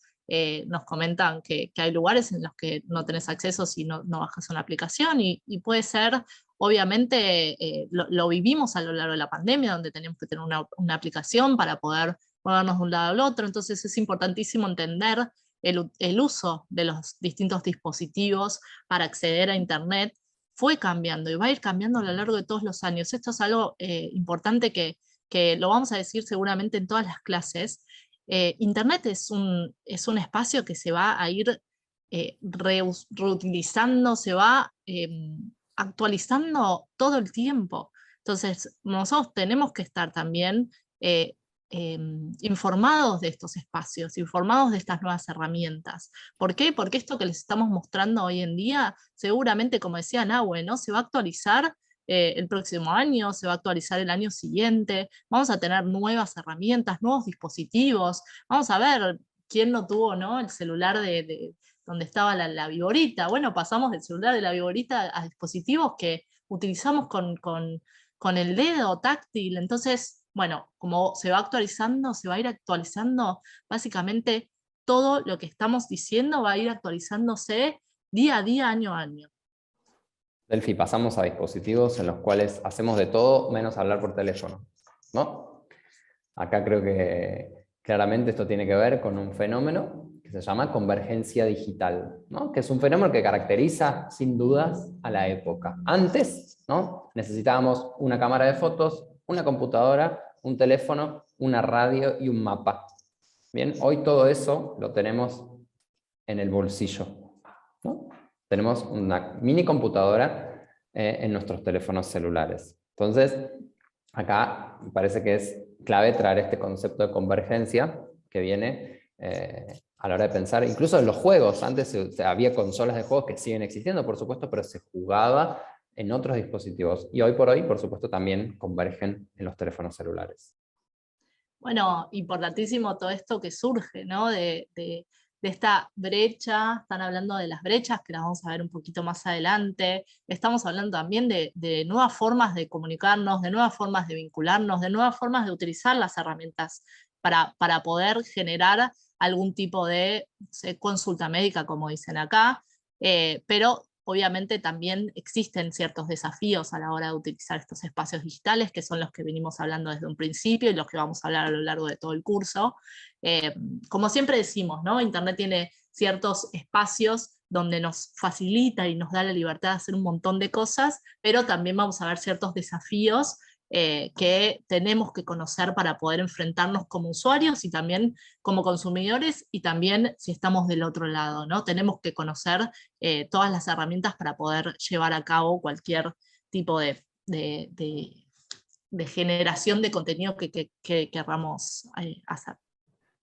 Speaker 2: nos comentan que hay lugares en los que no tenés acceso si no bajas una aplicación, y puede ser, obviamente, lo vivimos a lo largo de la pandemia, donde tenemos que tener una aplicación para poder movernos de un lado al otro, entonces es importantísimo entender el uso de los distintos dispositivos para acceder a Internet fue cambiando y va a ir cambiando a lo largo de todos los años. Esto es algo importante que lo vamos a decir seguramente en todas las clases. Internet es un espacio que se va a ir reutilizando, se va actualizando todo el tiempo. Entonces, nosotros tenemos que estar también eh, informados de estos espacios, informados de estas nuevas herramientas. ¿Por qué? Porque esto que les estamos mostrando hoy en día, seguramente, como decía Nahue, ¿no? Se va a actualizar el próximo año, se va a actualizar el año siguiente, vamos a tener nuevas herramientas, nuevos dispositivos, vamos a ver quién no tuvo, ¿no? El celular de donde estaba la viborita. Bueno, pasamos del celular de la viborita a dispositivos que utilizamos con el dedo táctil, entonces bueno, como se va actualizando, se va a ir actualizando, básicamente todo lo que estamos diciendo va a ir actualizándose día a día, año a año.
Speaker 1: Delphi, pasamos a dispositivos en los cuales hacemos de todo menos hablar por teléfono, ¿no? Acá creo que claramente esto tiene que ver con un fenómeno que se llama convergencia digital, ¿no? Que es un fenómeno que caracteriza sin dudas a la época. Antes, ¿no? Necesitábamos una cámara de fotos, una computadora, un teléfono, una radio y un mapa. Bien, hoy todo eso lo tenemos en el bolsillo, ¿no? Tenemos una mini computadora en nuestros teléfonos celulares. Entonces, acá me parece que es clave traer este concepto de convergencia que viene a la hora de pensar, incluso en los juegos. Antes había consolas de juegos que siguen existiendo, por supuesto, pero se jugaba en otros dispositivos. Y hoy por hoy, por supuesto, también convergen en los teléfonos celulares.
Speaker 2: Bueno, importantísimo todo esto que surge, ¿no? De esta brecha, están hablando de las brechas, que las vamos a ver un poquito más adelante, estamos hablando también de nuevas formas de comunicarnos, de nuevas formas de vincularnos, de nuevas formas de utilizar las herramientas para poder generar algún tipo de consulta médica, como dicen acá, pero obviamente también existen ciertos desafíos a la hora de utilizar estos espacios digitales, que son los que venimos hablando desde un principio y los que vamos a hablar a lo largo de todo el curso. Como siempre decimos, ¿no? Internet tiene ciertos espacios donde nos facilita y nos da la libertad de hacer un montón de cosas, pero también vamos a ver ciertos desafíos que tenemos que conocer para poder enfrentarnos como usuarios y también como consumidores, y también si estamos del otro lado, ¿no? Tenemos que conocer todas las herramientas para poder llevar a cabo cualquier tipo de generación de contenido que querramos hacer.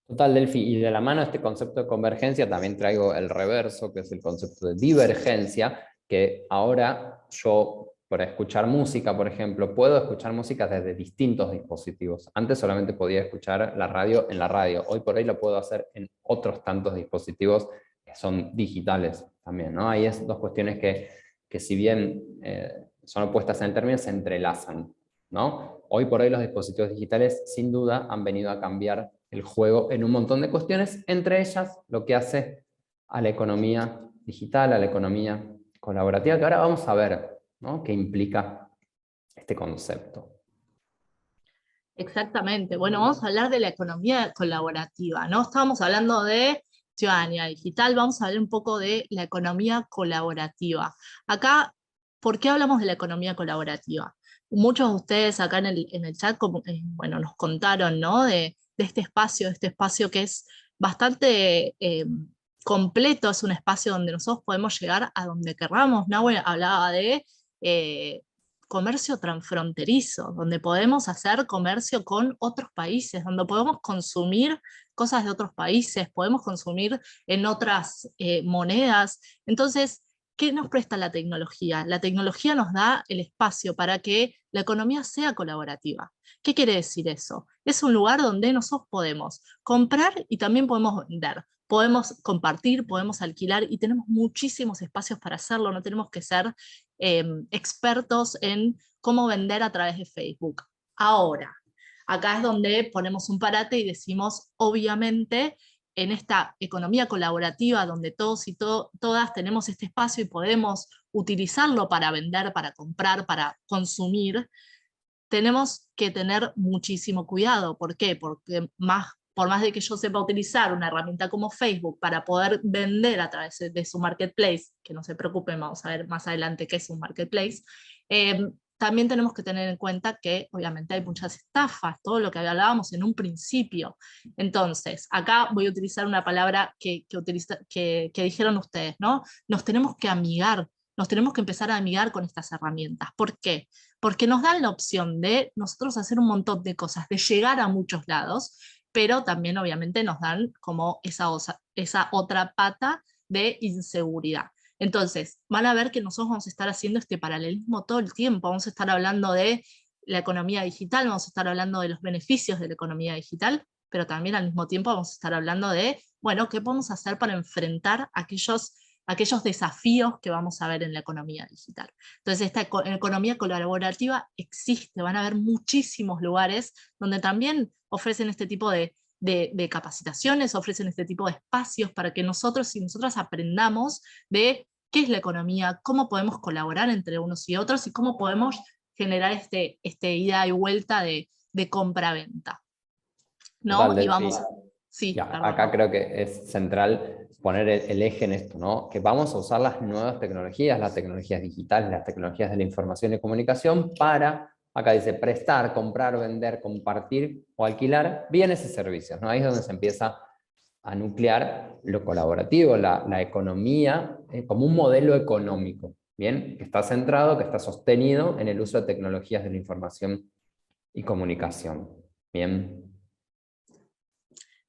Speaker 1: Total, Delphi, y de la mano de este concepto de convergencia también traigo el reverso, que es el concepto de divergencia, que ahora yo, para escuchar música, por ejemplo, puedo escuchar música desde distintos dispositivos. Antes solamente podía escuchar la radio en la radio, hoy por hoy lo puedo hacer en otros tantos dispositivos que son digitales también, ¿no? Ahí es dos cuestiones que si bien son opuestas en el término, se entrelazan, ¿no? Hoy por hoy los dispositivos digitales sin duda han venido a cambiar el juego en un montón de cuestiones, entre ellas lo que hace a la economía digital, a la economía colaborativa, que ahora vamos a ver, ¿no?, qué implica este concepto.
Speaker 2: Exactamente. Bueno, vamos a hablar de la economía colaborativa, ¿no? Estábamos hablando de ciudadanía digital, vamos a hablar un poco de la economía colaborativa. Acá, ¿por qué hablamos de la economía colaborativa? Muchos de ustedes acá en el chat, bueno, nos contaron, ¿no?, de este espacio que es bastante completo, es un espacio donde nosotros podemos llegar a donde querramos. Nahue hablaba de comercio transfronterizo, donde podemos hacer comercio con otros países, donde podemos consumir cosas de otros países, podemos consumir en otras monedas. Entonces, ¿qué nos presta la tecnología? La tecnología nos da el espacio para que la economía sea colaborativa. ¿Qué quiere decir eso? Es un lugar donde nosotros podemos comprar y también podemos vender. Podemos compartir, podemos alquilar y tenemos muchísimos espacios para hacerlo, no tenemos que ser expertos en cómo vender a través de Facebook. Ahora, acá es donde ponemos un parate y decimos, obviamente, en esta economía colaborativa donde todos y todas tenemos este espacio y podemos utilizarlo para vender, para comprar, para consumir, tenemos que tener muchísimo cuidado. ¿Por qué? Porque por más de que yo sepa utilizar una herramienta como Facebook para poder vender a través de su marketplace, que no se preocupen, vamos a ver más adelante qué es un marketplace, también tenemos que tener en cuenta que obviamente hay muchas estafas, todo lo que hablábamos en un principio. Entonces, acá voy a utilizar una palabra que dijeron ustedes, ¿no? Nos tenemos que amigar, nos tenemos que empezar a amigar con estas herramientas. ¿Por qué? Porque nos dan la opción de nosotros hacer un montón de cosas, de llegar a muchos lados, pero también obviamente nos dan como esa otra pata de inseguridad. Entonces, van a ver que nosotros vamos a estar haciendo este paralelismo todo el tiempo, vamos a estar hablando de la economía digital, vamos a estar hablando de los beneficios de la economía digital, pero también al mismo tiempo vamos a estar hablando de, bueno, ¿qué podemos hacer para enfrentar aquellos desafíos que vamos a ver en la economía digital? Entonces, esta economía colaborativa existe, van a haber muchísimos lugares donde también ofrecen este tipo de capacitaciones, ofrecen este tipo de espacios para que nosotros y nosotras aprendamos de qué es la economía, cómo podemos colaborar entre unos y otros y cómo podemos generar este ida y vuelta de compra-venta. ¿No?
Speaker 1: Total,
Speaker 2: Y vamos... Sí,
Speaker 1: ya,
Speaker 2: perdón.
Speaker 1: acá creo que es central poner el eje en esto, ¿no? Que vamos a usar las nuevas tecnologías, las tecnologías digitales, las tecnologías de la información y comunicación para, acá dice, prestar, comprar, vender, compartir o alquilar bienes y servicios, ¿no? Ahí es donde se empieza a nuclear lo colaborativo, la economía, como un modelo económico, ¿bien? Que está centrado, que está sostenido en el uso de tecnologías de la información y comunicación, ¿bien?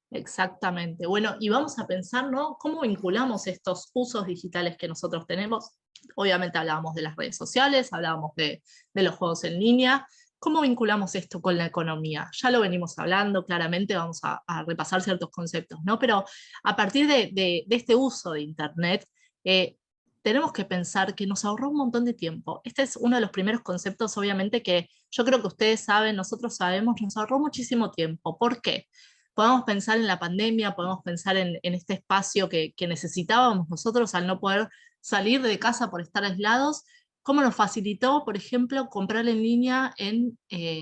Speaker 2: Exactamente. Bueno, y vamos a pensar, ¿no?, cómo vinculamos estos usos digitales que nosotros tenemos. Obviamente hablábamos de las redes sociales, hablábamos de los juegos en línea. ¿Cómo vinculamos esto con la economía? Ya lo venimos hablando, claramente vamos a repasar ciertos conceptos, ¿no? Pero a partir de este uso de Internet, tenemos que pensar que nos ahorró un montón de tiempo. Este es uno de los primeros conceptos, obviamente, que yo creo que ustedes saben, nosotros sabemos, nos ahorró muchísimo tiempo. ¿Por qué? podemos pensar en la pandemia, podemos pensar en este espacio que necesitábamos nosotros al no poder salir de casa por estar aislados, cómo nos facilitó, por ejemplo, comprar en línea en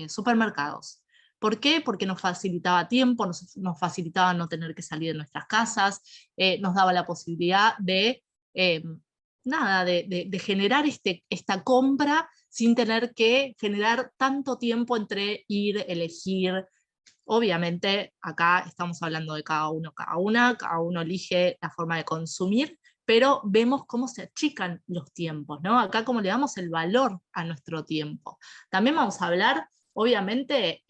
Speaker 2: supermercados. ¿Por qué? Porque nos facilitaba tiempo, nos facilitaba no tener que salir de nuestras casas, nos daba la posibilidad de, nada, de generar esta compra sin tener que generar tanto tiempo entre ir, elegir. Obviamente acá estamos hablando de cada uno, cada uno elige la forma de consumir, pero vemos cómo se achican los tiempos, ¿no? Acá cómo le damos el valor a nuestro tiempo. También vamos a hablar, obviamente,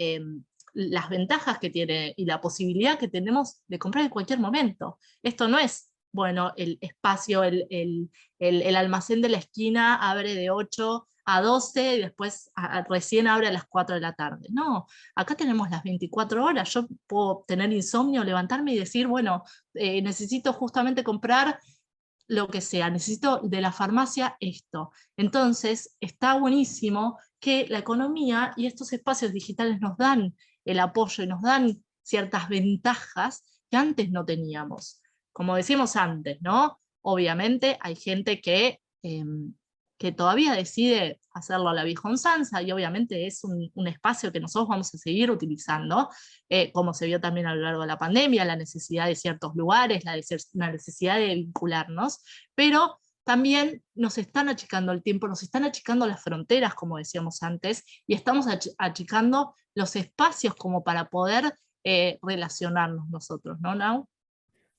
Speaker 2: las ventajas que tiene y la posibilidad que tenemos de comprar en cualquier momento. Esto no es, bueno, el espacio, el almacén de la esquina abre de 8 a 12 y después recién abre a las 4 de la tarde. No, acá tenemos las 24 horas. Yo puedo tener insomnio, levantarme y decir, bueno, necesito justamente comprar lo que sea, necesito de la farmacia esto. Entonces, está buenísimo que la economía y estos espacios digitales nos dan el apoyo y nos dan ciertas ventajas que antes no teníamos. Como decíamos antes, ¿no? Obviamente hay gente que todavía decide hacerlo a la vieja usanza y obviamente es un espacio que nosotros vamos a seguir utilizando, como se vio también a lo largo de la pandemia, la necesidad de ciertos lugares, la necesidad de vincularnos, pero también nos están achicando el tiempo, nos están achicando las fronteras, como decíamos antes, y estamos achicando los espacios como para poder relacionarnos nosotros, ¿no, Nau?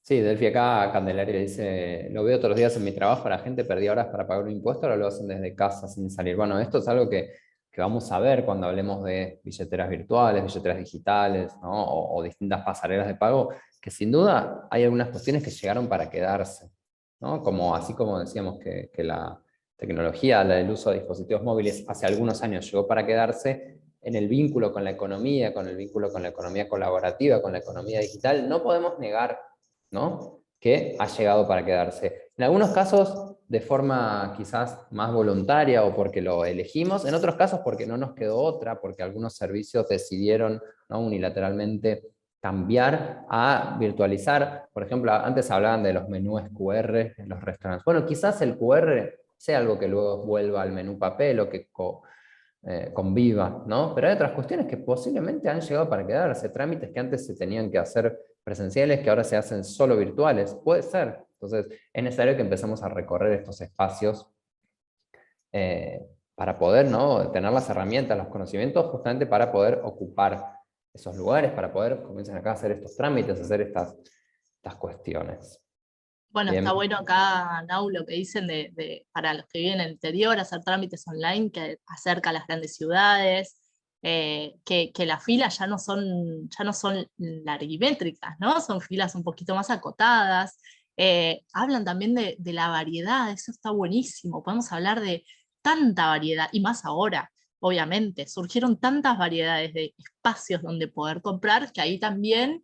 Speaker 1: Sí, Delphi acá, Candelaria dice, lo veo todos los días en mi trabajo, la gente perdía horas para pagar un impuesto, ahora lo hacen desde casa sin salir. Bueno, esto es algo que vamos a ver cuando hablemos de billeteras virtuales, billeteras digitales, ¿no? O distintas pasarelas de pago, que sin duda hay algunas cuestiones que llegaron para quedarse, ¿no? Como, así como decíamos que la tecnología, la del uso de dispositivos móviles hace algunos años llegó para quedarse, en el vínculo con la economía, con el vínculo con la economía colaborativa, con la economía digital, no podemos negar, ¿no?, que ha llegado para quedarse. En algunos casos de forma quizás más voluntaria o porque lo elegimos, en otros casos porque no nos quedó otra, porque algunos servicios decidieron, ¿no?, unilateralmente cambiar a virtualizar. Por ejemplo, antes hablaban de los menús QR en los restaurantes. Bueno, quizás el QR sea algo que luego vuelva al menú papel o que conviva, ¿no? Pero hay otras cuestiones que posiblemente han llegado para quedarse, trámites que antes se tenían que hacer presenciales que ahora se hacen solo virtuales, puede ser. Entonces es necesario que empecemos a recorrer estos espacios para poder, ¿no?, tener las herramientas, los conocimientos justamente para poder ocupar esos lugares, para poder, como dicen acá, hacer estos trámites, hacer estas cuestiones.
Speaker 2: Bueno, está
Speaker 1: Bien.
Speaker 2: bueno acá, Nau, lo que dicen para los que viven en el interior, hacer trámites online que acerca a las grandes ciudades, que las filas ya no son largimétricas, ¿no? Son filas un poquito más acotadas. Hablan también de la variedad, eso está buenísimo. Podemos hablar de tanta variedad, y más ahora, obviamente. Surgieron tantas variedades de espacios donde poder comprar que ahí también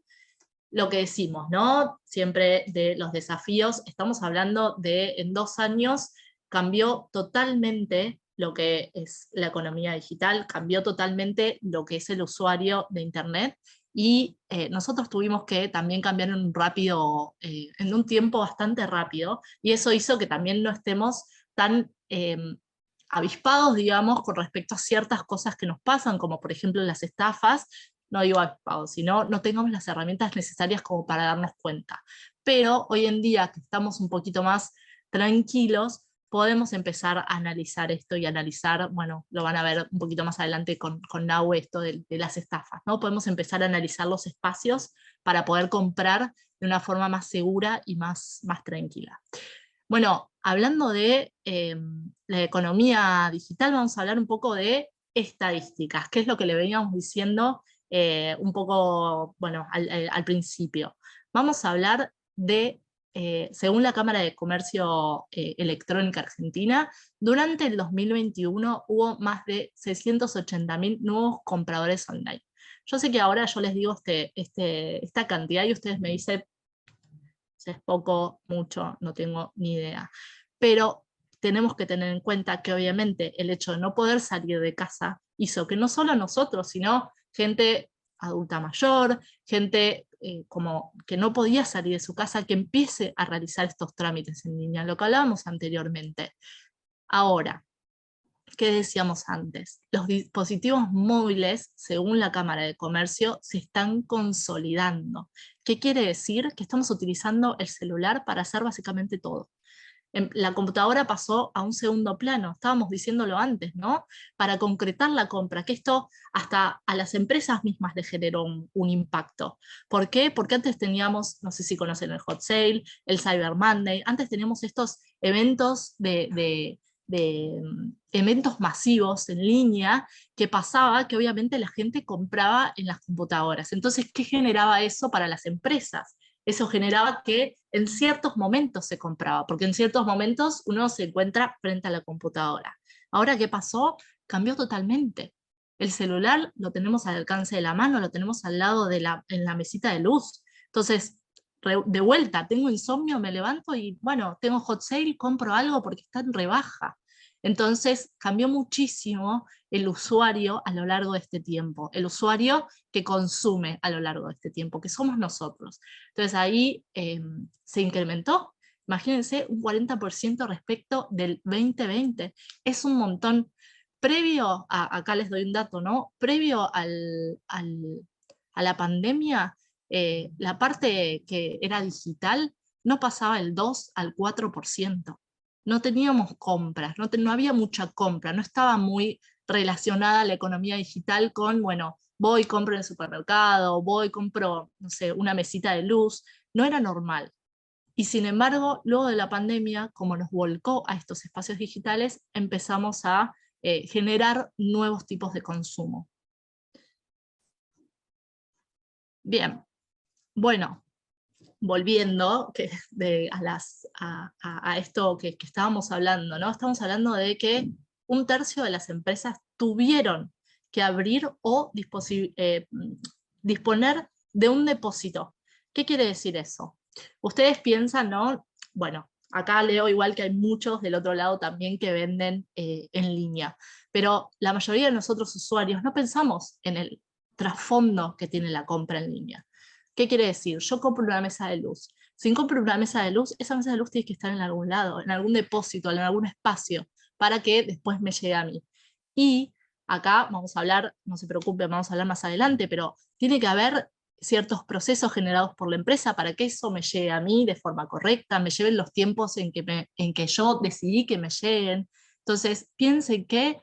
Speaker 2: lo que decimos, ¿no? Siempre de los desafíos, estamos hablando de en 2 años cambió totalmente lo que es la economía digital, cambió totalmente lo que es el usuario de Internet y nosotros tuvimos que también cambiar en un tiempo bastante rápido y eso hizo que también no estemos tan avispados, digamos, con respecto a ciertas cosas que nos pasan, como por ejemplo las estafas, no digo avispados, sino no tengamos las herramientas necesarias como para darnos cuenta. Pero hoy en día que estamos un poquito más tranquilos, podemos empezar a analizar esto y analizar, bueno, lo van a ver un poquito más adelante con Nau, esto de las estafas, ¿no? Podemos empezar a analizar los espacios para poder comprar de una forma más segura y más tranquila. Bueno, hablando de la economía digital, vamos a hablar un poco de estadísticas, que es lo que le veníamos diciendo un poco, bueno, al principio. Vamos a hablar de, según la Cámara de Comercio Electrónica Argentina, durante el 2021 hubo más de 680.000 nuevos compradores online. Yo sé que ahora yo les digo esta cantidad y ustedes me dicen, si es poco, mucho, no tengo ni idea. Pero tenemos que tener en cuenta que obviamente el hecho de no poder salir de casa hizo que no solo nosotros, sino gente adulta mayor, gente como que no podía salir de su casa, que empiece a realizar estos trámites en línea, lo que hablábamos anteriormente. Ahora, ¿qué decíamos antes? Los dispositivos móviles, según la Cámara de Comercio, se están consolidando. ¿Qué quiere decir? Que estamos utilizando el celular para hacer básicamente todo. La computadora pasó a un segundo plano, estábamos diciéndolo antes, ¿no? Para concretar la compra, que esto hasta a las empresas mismas les generó un impacto. ¿Por qué? Porque antes teníamos, no sé si conocen el Hot Sale, el Cyber Monday, antes teníamos estos eventos eventos masivos en línea que pasaba que obviamente la gente compraba en las computadoras. Entonces, ¿qué generaba eso para las empresas? Eso generaba que en ciertos momentos se compraba, porque en ciertos momentos uno se encuentra frente a la computadora. Ahora, ¿qué pasó? Cambió totalmente. El celular lo tenemos al alcance de la mano, lo tenemos al lado en la mesita de luz. Entonces, de vuelta, tengo insomnio, me levanto y bueno, tengo hot sale, compro algo porque está en rebaja. Entonces, cambió muchísimo el usuario a lo largo de este tiempo, el usuario que consume a lo largo de este tiempo, que somos nosotros. Entonces ahí se incrementó, imagínense, un 40% respecto del 2020. Es un montón. Previo, acá les doy un dato, ¿no? Previo a la pandemia, la parte que era digital no pasaba el 2 al 4%. No teníamos compras, no había mucha compra, no estaba muy relacionada la economía digital con, bueno, voy, compro en el supermercado, voy, compro, no sé, una mesita de luz, no era normal. Y sin embargo, luego de la pandemia, como nos volcó a estos espacios digitales, empezamos a generar nuevos tipos de consumo. Bien, bueno, volviendo a esto que estábamos hablando, ¿no? Estamos hablando de que un tercio de las empresas tuvieron que abrir o disponer de un depósito. ¿Qué quiere decir eso? Ustedes piensan, ¿no? Bueno, acá leo igual que hay muchos del otro lado también que venden en línea, pero la mayoría de nosotros usuarios no pensamos en el trasfondo que tiene la compra en línea. ¿Qué quiere decir? Yo compro una mesa de luz. Si compro una mesa de luz, esa mesa de luz tiene que estar en algún lado, en algún depósito, en algún espacio, para que después me llegue a mí. Y acá vamos a hablar, no se preocupen, vamos a hablar más adelante, pero tiene que haber ciertos procesos generados por la empresa para que eso me llegue a mí de forma correcta, me lleven los tiempos en que yo decidí que me lleguen. Entonces, piensen que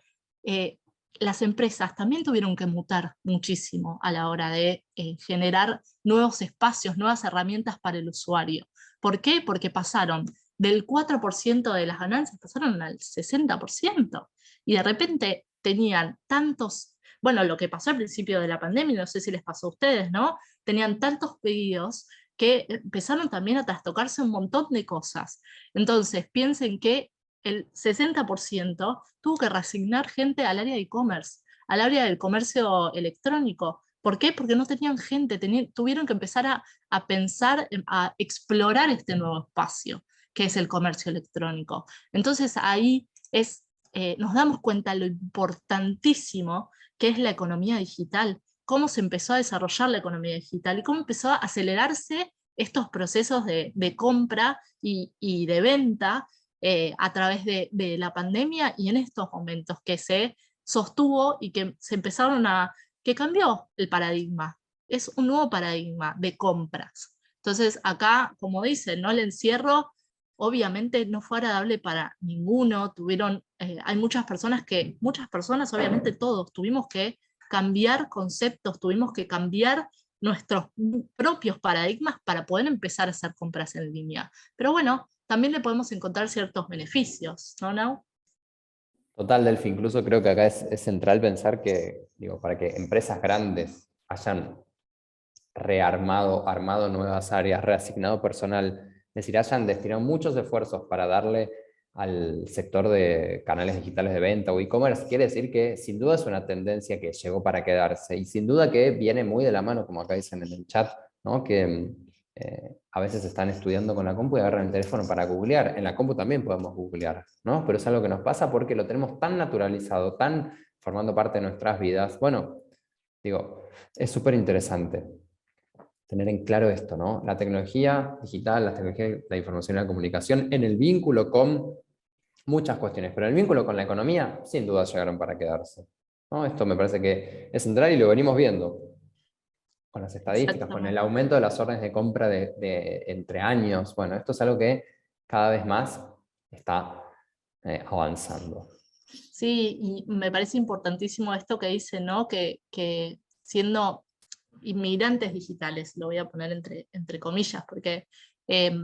Speaker 2: las empresas también tuvieron que mutar muchísimo a la hora de generar nuevos espacios, nuevas herramientas para el usuario. ¿Por qué? Porque pasaron del 4% de las ganancias, pasaron al 60%. Y de repente tenían tantos, bueno, lo que pasó al principio de la pandemia, no sé si les pasó a ustedes, ¿no? Tenían tantos pedidos que empezaron también a trastocarse un montón de cosas. Entonces, piensen que el 60% tuvo que reasignar gente al área de e-commerce, al área del comercio electrónico. ¿Por qué? Porque no tenían gente, tuvieron que empezar a pensar, a explorar este nuevo espacio, que es el comercio electrónico. Entonces ahí nos damos cuenta lo importantísimo que es la economía digital, cómo se empezó a desarrollar la economía digital y cómo empezó a acelerarse estos procesos de compra y de venta a través de la pandemia y en estos momentos que se sostuvo y que se que cambió el paradigma. Es un nuevo paradigma de compras. Entonces acá, como dicen, ¿no? El encierro obviamente no fue agradable para ninguno, hay muchas personas, obviamente todos, tuvimos que cambiar conceptos, tuvimos que cambiar nuestros propios paradigmas para poder empezar a hacer compras en línea. Pero bueno, también le podemos encontrar ciertos beneficios, ¿no, Nau?
Speaker 1: Total, Delphi, incluso creo que acá es central pensar que, digo, para que empresas grandes hayan armado nuevas áreas, reasignado personal, es decir, hayan destinado muchos esfuerzos para darle al sector de canales digitales de venta o e-commerce, quiere decir que sin duda es una tendencia que llegó para quedarse y sin duda que viene muy de la mano, como acá dicen en el chat, ¿no? Que a veces están estudiando con la compu y agarran el teléfono para googlear. En la compu también podemos googlear, ¿no? Pero es algo que nos pasa porque lo tenemos tan naturalizado, tan formando parte de nuestras vidas. Bueno, digo, es súper interesante. tener en claro esto, ¿no? La tecnología digital, la tecnología de la información y la comunicación en el vínculo con muchas cuestiones, pero el vínculo con la economía sin duda llegaron para quedarse, ¿no? Esto me parece que es central y lo venimos viendo con las estadísticas, con el
Speaker 2: Exactamente.
Speaker 1: aumento de las órdenes de compra entre años. Bueno, esto es algo que cada vez más está avanzando.
Speaker 2: Sí, y me parece importantísimo esto que dice, ¿no? Que siendo inmigrantes digitales, lo voy a poner entre comillas, porque eh,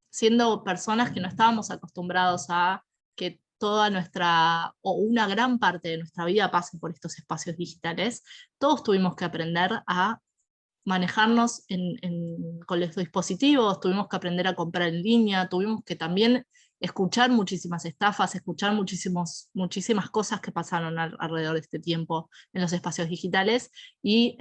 Speaker 2: siendo personas que no estábamos acostumbrados a que toda nuestra, o una gran parte de nuestra vida pase por estos espacios digitales, todos tuvimos que aprender a manejarnos con los dispositivos, tuvimos que aprender a comprar en línea, tuvimos que también escuchar muchísimas estafas, escuchar muchísimas cosas que pasaron alrededor de este tiempo en los espacios digitales y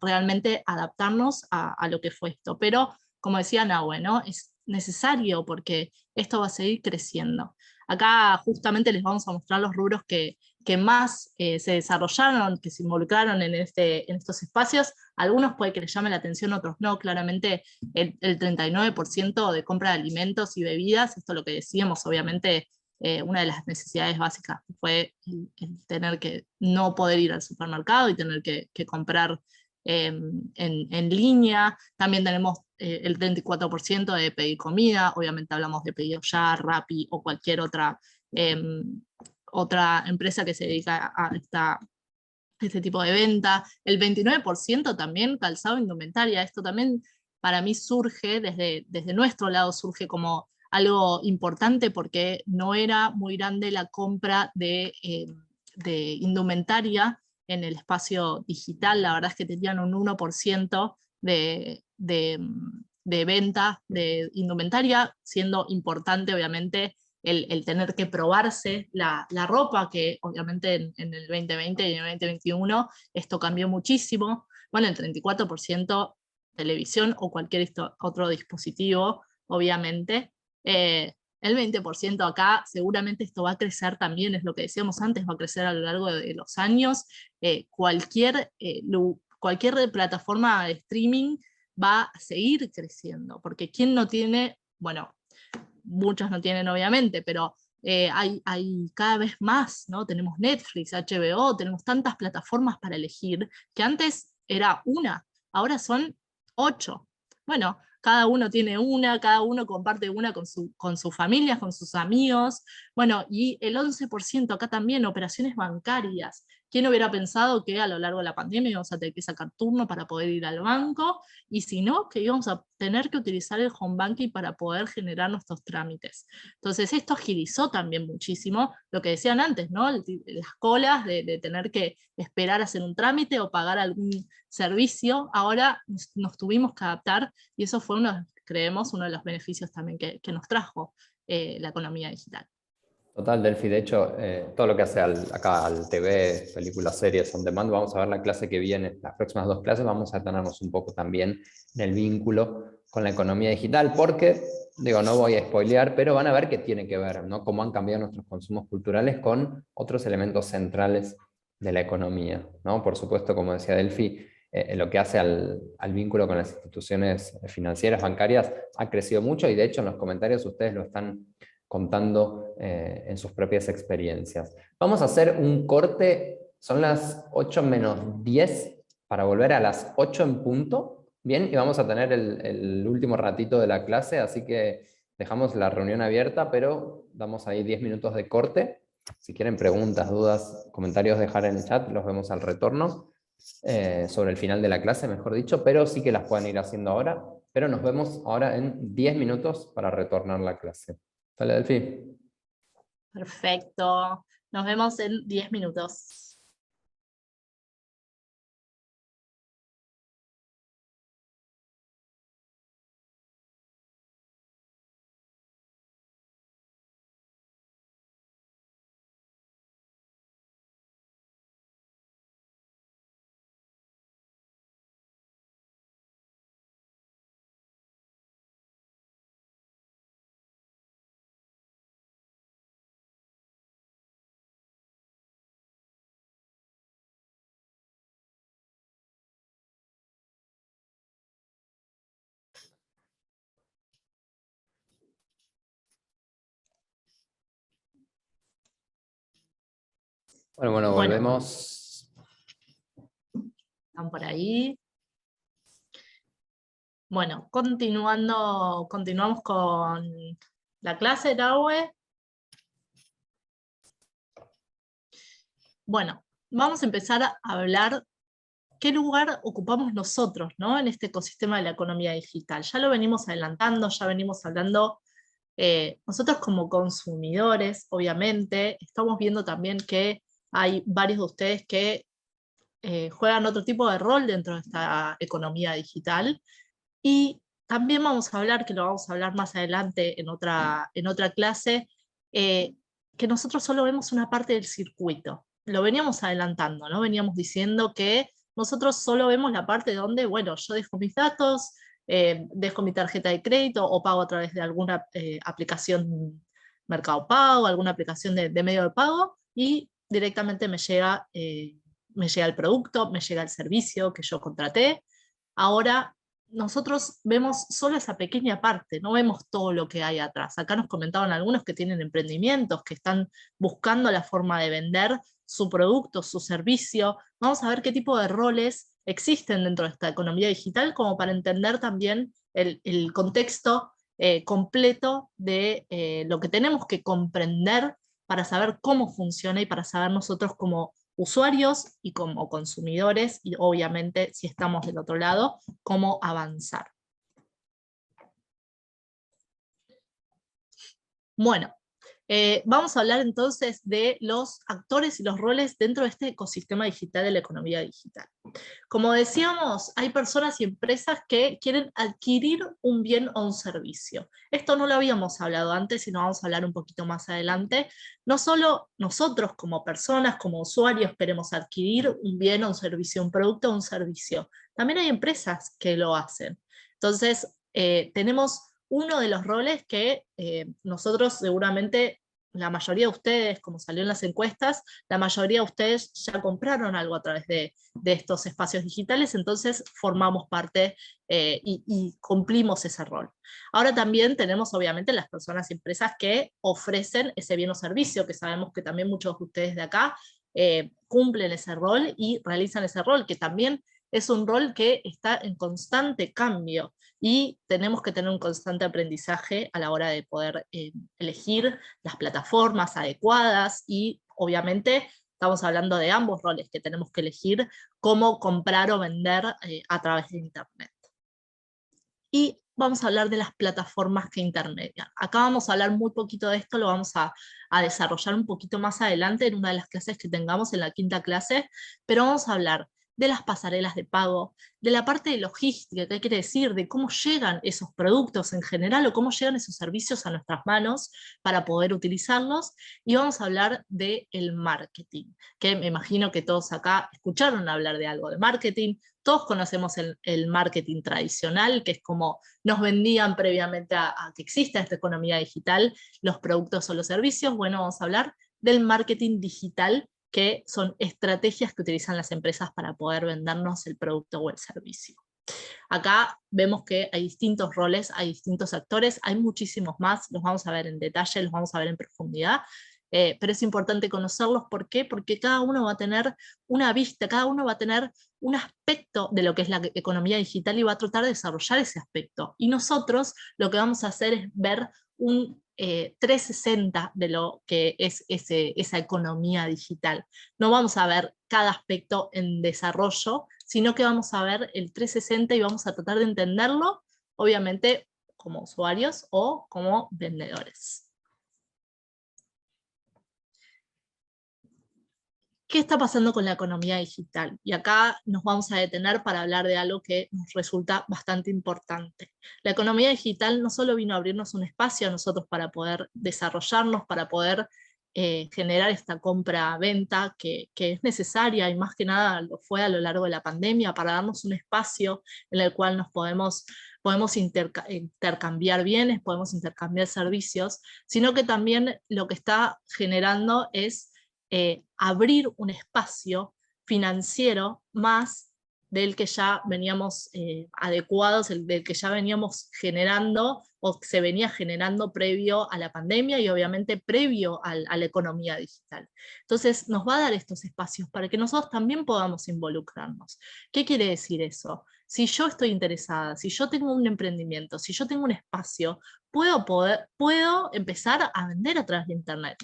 Speaker 2: realmente adaptarnos a lo que fue esto. Pero, como decía Nahue, ¿no? Es necesario porque esto va a seguir creciendo. Acá justamente les vamos a mostrar los rubros que más se desarrollaron, que se involucraron en estos espacios. Algunos puede que les llame la atención, otros no. Claramente el 39% de compra de alimentos y bebidas, esto es lo que decíamos, obviamente una de las necesidades básicas fue el tener que no poder ir al supermercado y tener que comprar en línea. También tenemos el 34% de pedir comida, obviamente hablamos de pedido ya, Rappi o cualquier otra empresa que se dedica a este tipo de venta. El 29% también calzado indumentaria. Esto también para mí surge, desde nuestro lado surge como algo importante porque no era muy grande la compra de indumentaria en el espacio digital. La verdad es que tenían un 1% de venta de indumentaria, siendo importante obviamente el tener que probarse la ropa, que obviamente en el 2020 y en el 2021 esto cambió muchísimo. Bueno, el 34% televisión o cualquier otro dispositivo, obviamente. El 20% acá, seguramente esto va a crecer también, es lo que decíamos antes, va a crecer a lo largo de los años. Cualquier plataforma de streaming va a seguir creciendo, porque ¿quién no tiene, bueno, muchos no tienen obviamente, pero hay cada vez más, ¿no? Tenemos Netflix, HBO, tenemos tantas plataformas para elegir, que antes era una, ahora son 8. Bueno, cada uno tiene una, cada uno comparte una con sus familias, con sus amigos. Bueno, y el 11% acá también, operaciones bancarias. ¿Quién hubiera pensado que a lo largo de la pandemia íbamos a tener que sacar turno para poder ir al banco? Y si no, que íbamos a tener que utilizar el home banking para poder generar nuestros trámites. Entonces esto agilizó también muchísimo lo que decían antes, ¿no? Las colas de tener que esperar a hacer un trámite o pagar algún servicio. Ahora nos tuvimos que adaptar y eso fue creemos, uno de los beneficios también que nos trajo la economía digital.
Speaker 1: Total, Delphi. De hecho, todo lo que hace acá al TV, películas, series on demand, vamos a ver la clase que viene, las próximas 2 clases, vamos a detenernos un poco también en el vínculo con la economía digital, porque, digo, no voy a spoilear, pero van a ver que tiene que ver, ¿no? Cómo han cambiado nuestros consumos culturales con otros elementos centrales de la economía, ¿no? Por supuesto, como decía Delphi, lo que hace al vínculo con las instituciones financieras, bancarias, ha crecido mucho y de hecho en los comentarios ustedes lo están contando en sus propias experiencias. Vamos a hacer un corte, son las 8 menos 10 para volver a las 8 en punto, bien, y vamos a tener el último ratito de la clase, así que dejamos la reunión abierta, pero damos ahí 10 minutos de corte. Si quieren preguntas, dudas, comentarios, dejar en el chat, los vemos al retorno, sobre el final de la clase, mejor dicho, pero sí que las pueden ir haciendo ahora, pero nos vemos ahora en 10 minutos para retornar la clase. Dale, Delphi.
Speaker 2: Perfecto. Nos vemos en 10 minutos.
Speaker 1: Bueno,
Speaker 2: Bueno,
Speaker 1: volvemos.
Speaker 2: están por ahí. Bueno, continuamos con la clase, Nahue. Bueno, vamos a empezar a hablar qué lugar ocupamos nosotros, ¿no?, en este ecosistema de la economía digital. Ya lo venimos adelantando, ya venimos hablando, nosotros como consumidores, obviamente, estamos viendo también que hay varios de ustedes que juegan otro tipo de rol dentro de esta economía digital, y también vamos a hablar, que lo vamos a hablar más adelante en otra clase, que nosotros solo vemos una parte del circuito. Lo veníamos adelantando, ¿no? Veníamos diciendo que nosotros solo vemos la parte donde, bueno, yo dejo mis datos, dejo mi tarjeta de crédito o pago a través de alguna aplicación Mercado Pago, alguna aplicación de medio de pago, y directamente me llega el producto, me llega el servicio que yo contraté. Ahora nosotros vemos solo esa pequeña parte, no vemos todo lo que hay atrás. Acá nos comentaban algunos que tienen emprendimientos, que están buscando la forma de vender su producto, su servicio. Vamos a ver qué tipo de roles existen dentro de esta economía digital, como para entender también el contexto completo de lo que tenemos que comprender para saber cómo funciona y para saber nosotros como usuarios y como consumidores, y obviamente si estamos del otro lado, cómo avanzar. Bueno, vamos a hablar entonces de los actores y los roles dentro de este ecosistema digital de la economía digital. Como decíamos, hay personas y empresas que quieren adquirir un bien o un servicio. Esto no lo habíamos hablado antes, sino vamos a hablar un poquito más adelante. No solo nosotros como personas, como usuarios, queremos adquirir un bien o un servicio, un producto o un servicio. También hay empresas que lo hacen. Entonces, tenemos uno de los roles que nosotros seguramente, la mayoría de ustedes, como salió en las encuestas, la mayoría de ustedes ya compraron algo a través de estos espacios digitales, entonces formamos parte y cumplimos ese rol. Ahora también tenemos obviamente las personas y empresas que ofrecen ese bien o servicio, que sabemos que también muchos de ustedes de acá cumplen ese rol y realizan ese rol, que también es un rol que está en constante cambio, y tenemos que tener un constante aprendizaje a la hora de poder elegir las plataformas adecuadas, y obviamente estamos hablando de ambos roles que tenemos que elegir, cómo comprar o vender a través de Internet. Y vamos a hablar de las plataformas que intermedian. Acá vamos a hablar muy poquito de esto, lo vamos a desarrollar un poquito más adelante en una de las clases que tengamos en la quinta clase, pero vamos a hablar de las pasarelas de pago, de la parte de logística, ¿qué quiere decir? De cómo llegan esos productos en general o cómo llegan esos servicios a nuestras manos para poder utilizarlos, y vamos a hablar del marketing, que me imagino que todos acá escucharon hablar de algo de marketing. Todos conocemos el marketing tradicional, que es como nos vendían previamente a que exista esta economía digital, los productos o los servicios. Bueno, vamos a hablar del marketing digital, que son estrategias que utilizan las empresas para poder vendernos el producto o el servicio. Acá vemos que hay distintos roles, hay distintos actores, hay muchísimos más, los vamos a ver en detalle, los vamos a ver en profundidad, pero es importante conocerlos. ¿Por qué? Porque cada uno va a tener una vista, cada uno va a tener un aspecto de lo que es la economía digital y va a tratar de desarrollar ese aspecto. Y nosotros lo que vamos a hacer es ver un 360 de lo que es esa economía digital. No vamos a ver cada aspecto en desarrollo, sino que vamos a ver el 360 y vamos a tratar de entenderlo, obviamente, como usuarios o como vendedores. ¿Qué está pasando con la economía digital? Y acá nos vamos a detener para hablar de algo que nos resulta bastante importante. La economía digital no solo vino a abrirnos un espacio a nosotros para poder desarrollarnos, para poder generar esta compra-venta que es necesaria, y más que nada lo fue a lo largo de la pandemia, para darnos un espacio en el cual nos podemos intercambiar bienes, podemos intercambiar servicios, sino que también lo que está generando es abrir un espacio financiero más del que ya veníamos adecuados, del que ya veníamos generando o se venía generando previo a la pandemia y obviamente previo a la economía digital. Entonces nos va a dar estos espacios para que nosotros también podamos involucrarnos. ¿Qué quiere decir eso? Si yo estoy interesada, si yo tengo un emprendimiento, si yo tengo un espacio, puedo empezar a vender a través de Internet.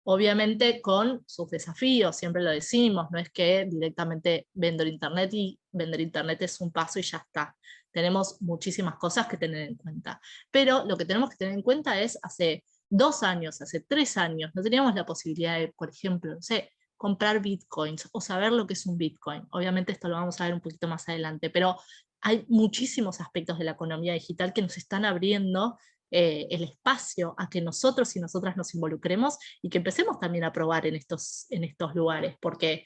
Speaker 2: Obviamente con sus desafíos, siempre lo decimos, no es que directamente vender Internet y vender Internet es un paso y ya está. Tenemos muchísimas cosas que tener en cuenta. Pero lo que tenemos que tener en cuenta es, hace 2 años, hace 3 años, no teníamos la posibilidad de, por ejemplo, no sé, comprar bitcoins o saber lo que es un bitcoin. Obviamente esto lo vamos a ver un poquito más adelante, pero hay muchísimos aspectos de la economía digital que nos están abriendo el espacio a que nosotros y nosotras nos involucremos y que empecemos también a probar en estos lugares, porque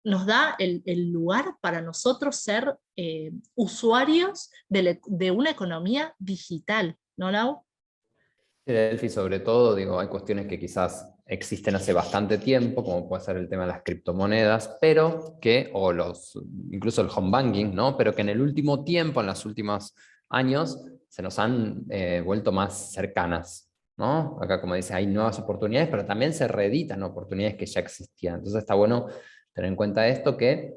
Speaker 2: nos da el lugar para nosotros ser usuarios de una economía digital, ¿no, Lau?
Speaker 1: Delphi, sobre todo, digo, hay cuestiones que quizás existen hace bastante tiempo, como puede ser el tema de las criptomonedas, pero que, incluso el home banking, ¿no? Pero que en el último tiempo, en los últimos años, se nos han vuelto más cercanas, ¿no? Acá, como dice, hay nuevas oportunidades, pero también se reeditan oportunidades que ya existían. Entonces está bueno tener en cuenta esto, que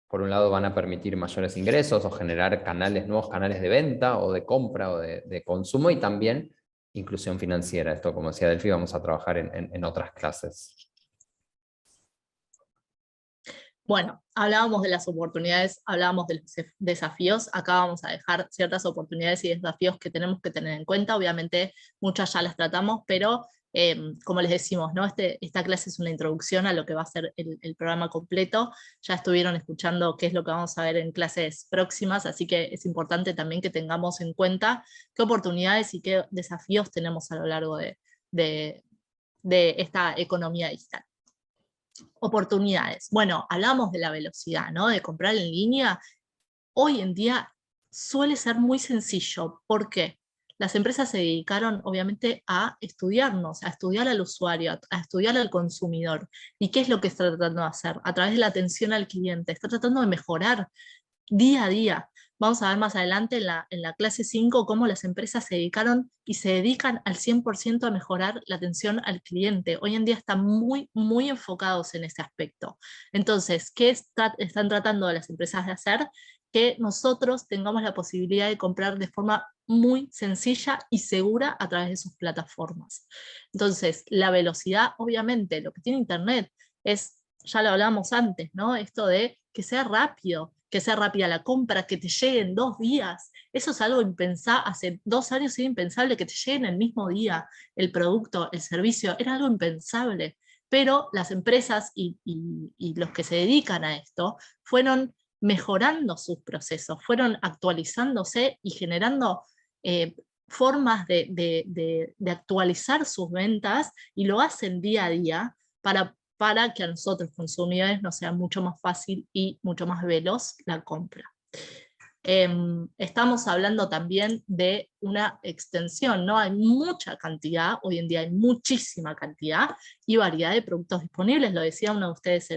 Speaker 1: por un lado van a permitir mayores ingresos o generar nuevos canales de venta o de compra o de consumo, y también inclusión financiera. Esto, como decía Delphi, vamos a trabajar en otras clases.
Speaker 2: Bueno, hablábamos de las oportunidades, hablábamos de los desafíos, acá vamos a dejar ciertas oportunidades y desafíos que tenemos que tener en cuenta, obviamente muchas ya las tratamos, pero como les decimos, ¿no? Esta clase es una introducción a lo que va a ser el programa completo, ya estuvieron escuchando qué es lo que vamos a ver en clases próximas, así que es importante también que tengamos en cuenta qué oportunidades y qué desafíos tenemos a lo largo de esta economía digital. Oportunidades. Bueno, hablamos de la velocidad, ¿no? De comprar en línea. Hoy en día suele ser muy sencillo. ¿Por qué? Las empresas se dedicaron, obviamente, a estudiarnos, a estudiar al usuario, a estudiar al consumidor. ¿Y qué es lo que está tratando de hacer? A través de la atención al cliente. Está tratando de mejorar día a día. Vamos a ver más adelante en la clase 5 cómo las empresas se dedicaron y se dedican al 100% a mejorar la atención al cliente. Hoy en día están muy, muy enfocados en ese aspecto. Entonces, ¿qué están tratando las empresas de hacer? Que nosotros tengamos la posibilidad de comprar de forma muy sencilla y segura a través de sus plataformas. Entonces, la velocidad, obviamente, lo que tiene Internet es, ya lo hablamos antes, ¿no? Esto de que sea rápido, que sea rápida la compra, que te llegue en 2 días. Eso es algo impensable, hace 2 años era impensable que te llegue en el mismo día el producto, el servicio, era algo impensable. Pero las empresas y los que se dedican a esto fueron mejorando sus procesos, fueron actualizándose y generando formas de actualizar sus ventas, y lo hacen día a día para que a nosotros consumidores nos sea mucho más fácil y mucho más veloz la compra. Estamos hablando también de una extensión, ¿no? Hay mucha cantidad, hoy en día hay muchísima cantidad y variedad de productos disponibles, lo decía uno de ustedes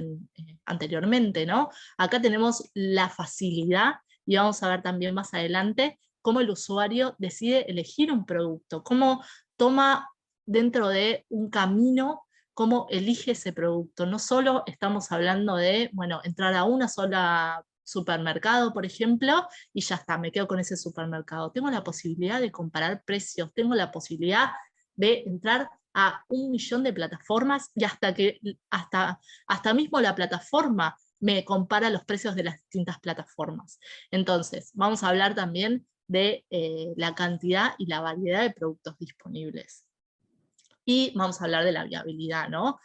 Speaker 2: anteriormente, ¿no? Acá tenemos la facilidad, y vamos a ver también más adelante cómo el usuario decide elegir un producto, cómo toma dentro de un camino, cómo elige ese producto. No solo estamos hablando de, bueno, entrar a una sola supermercado, por ejemplo, y ya está, me quedo con ese supermercado. Tengo la posibilidad de comparar precios, tengo la posibilidad de entrar a 1.000.000 de plataformas, y hasta mismo la plataforma me compara los precios de las distintas plataformas. Entonces, vamos a hablar también de la cantidad y la variedad de productos disponibles. Y vamos a hablar de la viabilidad, ¿no?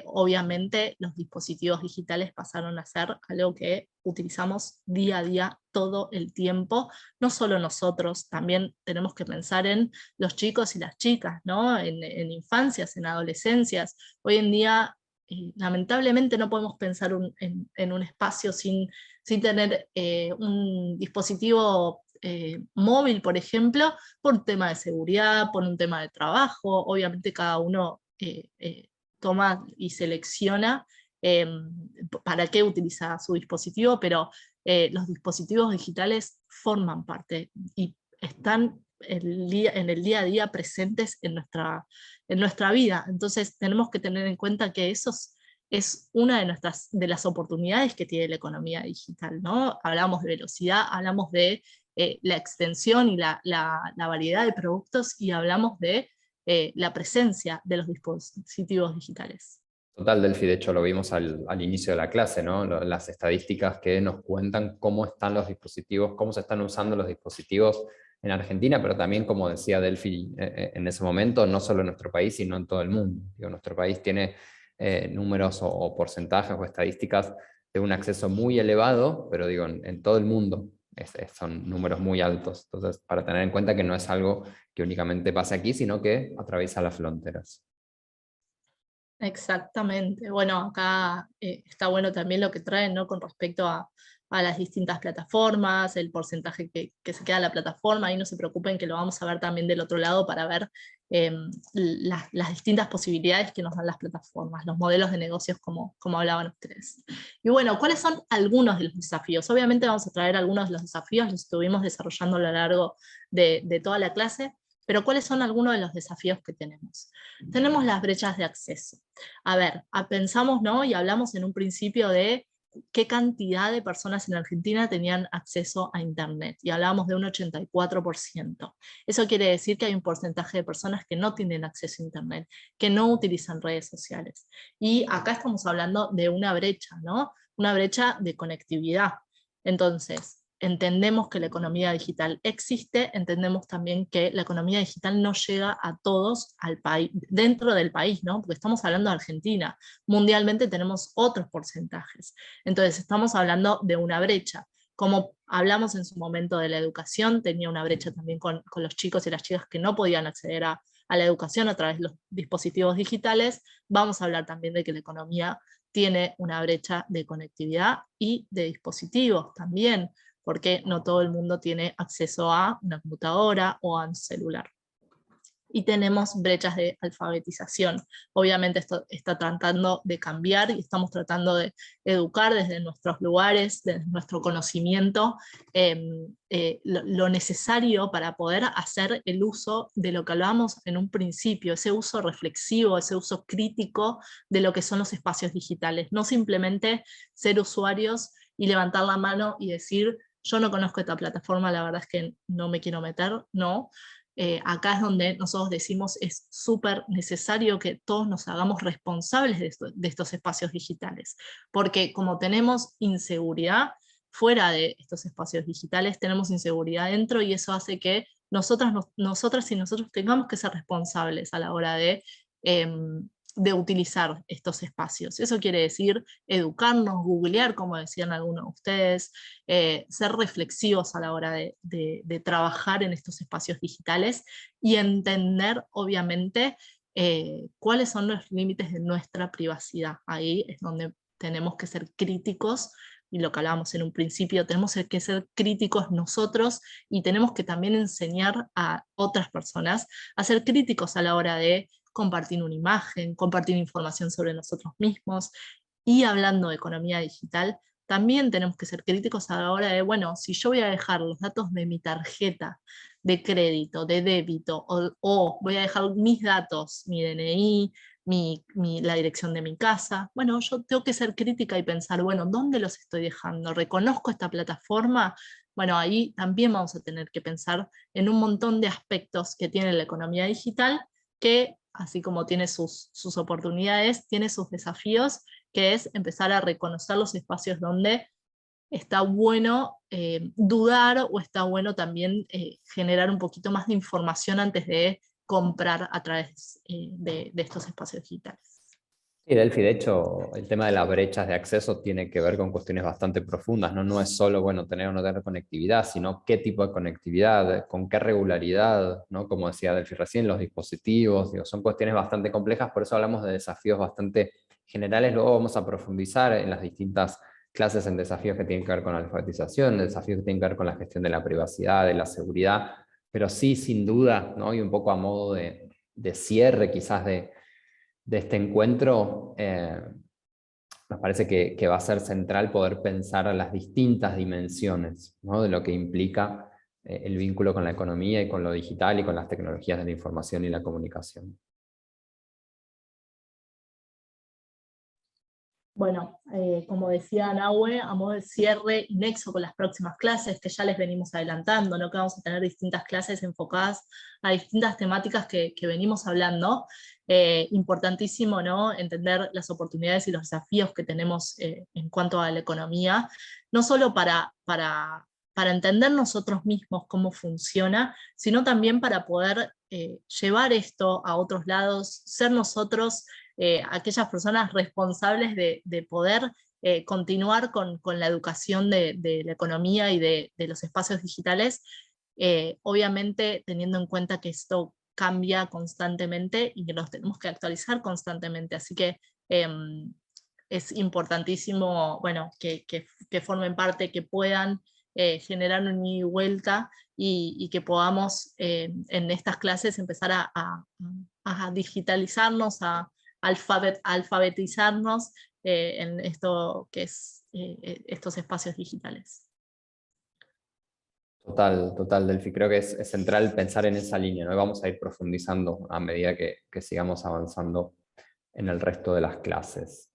Speaker 2: Obviamente los dispositivos digitales pasaron a ser algo que utilizamos día a día todo el tiempo, no solo nosotros, también tenemos que pensar en los chicos y las chicas, ¿no? En infancias, en adolescencias. Hoy en día, lamentablemente no podemos pensar en un espacio sin tener un dispositivo móvil, por ejemplo, por un tema de seguridad, por un tema de trabajo. Obviamente cada uno toma y selecciona para qué utiliza su dispositivo, pero los dispositivos digitales forman parte y están en el día a día presentes en nuestra vida. Entonces tenemos que tener en cuenta que eso es una de las oportunidades que tiene la economía digital, ¿no? Hablamos de velocidad, hablamos de la extensión y la variedad de productos, y hablamos de la presencia de los dispositivos digitales.
Speaker 1: Total, Delphi, de hecho lo vimos al inicio de la clase, ¿no? Las estadísticas que nos cuentan cómo están los dispositivos, cómo se están usando los dispositivos en Argentina, pero también, como decía Delphi en ese momento, no solo en nuestro país, sino en todo el mundo. Digo, nuestro país tiene números o porcentajes o estadísticas de un acceso muy elevado, pero digo, en todo el mundo son números muy altos. Entonces, para tener en cuenta que no es algo que únicamente pase aquí, sino que atraviesa las fronteras.
Speaker 2: Exactamente. Bueno, acá está bueno también lo que traen, ¿no? Con respecto a las distintas plataformas, el porcentaje que se queda en la plataforma, y no se preocupen que lo vamos a ver también del otro lado para ver las distintas posibilidades que nos dan las plataformas, los modelos de negocios como hablaban ustedes. Y bueno, ¿cuáles son algunos de los desafíos? Obviamente vamos a traer algunos de los desafíos, los estuvimos desarrollando a lo largo de toda la clase, pero ¿cuáles son algunos de los desafíos que tenemos? Tenemos las brechas de acceso. A ver, pensamos, ¿no? Y hablamos en un principio de qué cantidad de personas en Argentina tenían acceso a Internet, y hablábamos de un 84%. Eso quiere decir que hay un porcentaje de personas que no tienen acceso a Internet, que no utilizan redes sociales. Y acá estamos hablando de una brecha, ¿no? Una brecha de conectividad. Entonces, entendemos que la economía digital existe, entendemos también que la economía digital no llega a todos al país, dentro del país, ¿no? Porque estamos hablando de Argentina. Mundialmente tenemos otros porcentajes. Entonces estamos hablando de una brecha. Como hablamos en su momento de la educación, tenía una brecha también con los chicos y las chicas que no podían acceder a la educación a través de los dispositivos digitales. Vamos a hablar también de que la economía tiene una brecha de conectividad y de dispositivos también, porque no todo el mundo tiene acceso a una computadora o a un celular. Y tenemos brechas de alfabetización. Obviamente esto está tratando de cambiar y estamos tratando de educar desde nuestros lugares, desde nuestro conocimiento, lo necesario para poder hacer el uso de lo que hablábamos en un principio, ese uso reflexivo, ese uso crítico de lo que son los espacios digitales. No simplemente ser usuarios y levantar la mano y decir, yo no conozco esta plataforma, la verdad es que no me quiero meter, no. Acá es donde nosotros decimos es súper necesario que todos nos hagamos responsables de estos espacios digitales, porque como tenemos inseguridad fuera de estos espacios digitales, tenemos inseguridad dentro, y eso hace que nosotras y nosotros tengamos que ser responsables a la hora de utilizar estos espacios. Eso quiere decir educarnos, googlear, como decían algunos de ustedes, ser reflexivos a la hora de trabajar en estos espacios digitales y entender, obviamente, cuáles son los límites de nuestra privacidad. Ahí es donde tenemos que ser críticos, y lo que hablábamos en un principio, tenemos que ser críticos nosotros, y tenemos que también enseñar a otras personas a ser críticos a la hora de compartir una imagen, compartir información sobre nosotros mismos. Y hablando de economía digital, también tenemos que ser críticos a la hora de, bueno, si yo voy a dejar los datos de mi tarjeta de crédito, de débito, o voy a dejar mis datos, mi DNI, la dirección de mi casa, bueno, yo tengo que ser crítica y pensar, bueno, ¿dónde los estoy dejando? ¿Reconozco esta plataforma? Bueno, ahí también vamos a tener que pensar en un montón de aspectos que tiene la economía digital, que así como tiene sus oportunidades, tiene sus desafíos, que es empezar a reconocer los espacios donde está bueno dudar, o está bueno también generar un poquito más de información antes de comprar a través de estos espacios digitales.
Speaker 1: Sí, Delphi, de hecho, el tema de las brechas de acceso tiene que ver con cuestiones bastante profundas, ¿no? No es solo, bueno, tener o no tener conectividad, sino qué tipo de conectividad, con qué regularidad, ¿no? Como decía Delphi recién, los dispositivos, digo, son cuestiones bastante complejas, por eso hablamos de desafíos bastante generales. Luego vamos a profundizar en las distintas clases en desafíos que tienen que ver con la alfabetización, desafíos que tienen que ver con la gestión de la privacidad, de la seguridad, pero sí, sin duda, ¿no? Y un poco a modo de cierre quizás de este encuentro, nos parece que va a ser central poder pensar las distintas dimensiones, ¿no?, de lo que implica el vínculo con la economía y con lo digital y con las tecnologías de la información y la comunicación.
Speaker 2: Bueno, como decía Nahue, a modo de cierre y nexo con las próximas clases, que ya les venimos adelantando, ¿no?, que vamos a tener distintas clases enfocadas a distintas temáticas que venimos hablando. Importantísimo, ¿no?, entender las oportunidades y los desafíos que tenemos en cuanto a la economía, no solo para entender nosotros mismos cómo funciona, sino también para poder llevar esto a otros lados, ser nosotros aquellas personas responsables de poder continuar con la educación de la economía y de los espacios digitales, obviamente teniendo en cuenta que esto cambia constantemente y que nos tenemos que actualizar constantemente. Así que es importantísimo, bueno, que formen parte, que puedan generar un ida y vuelta y que podamos en estas clases empezar a digitalizarnos, a alfabetizarnos en esto que es estos espacios digitales.
Speaker 1: Total, total, Delphi. Creo que es central pensar en esa línea, ¿no? Y vamos a ir profundizando a medida que sigamos avanzando en el resto de las clases.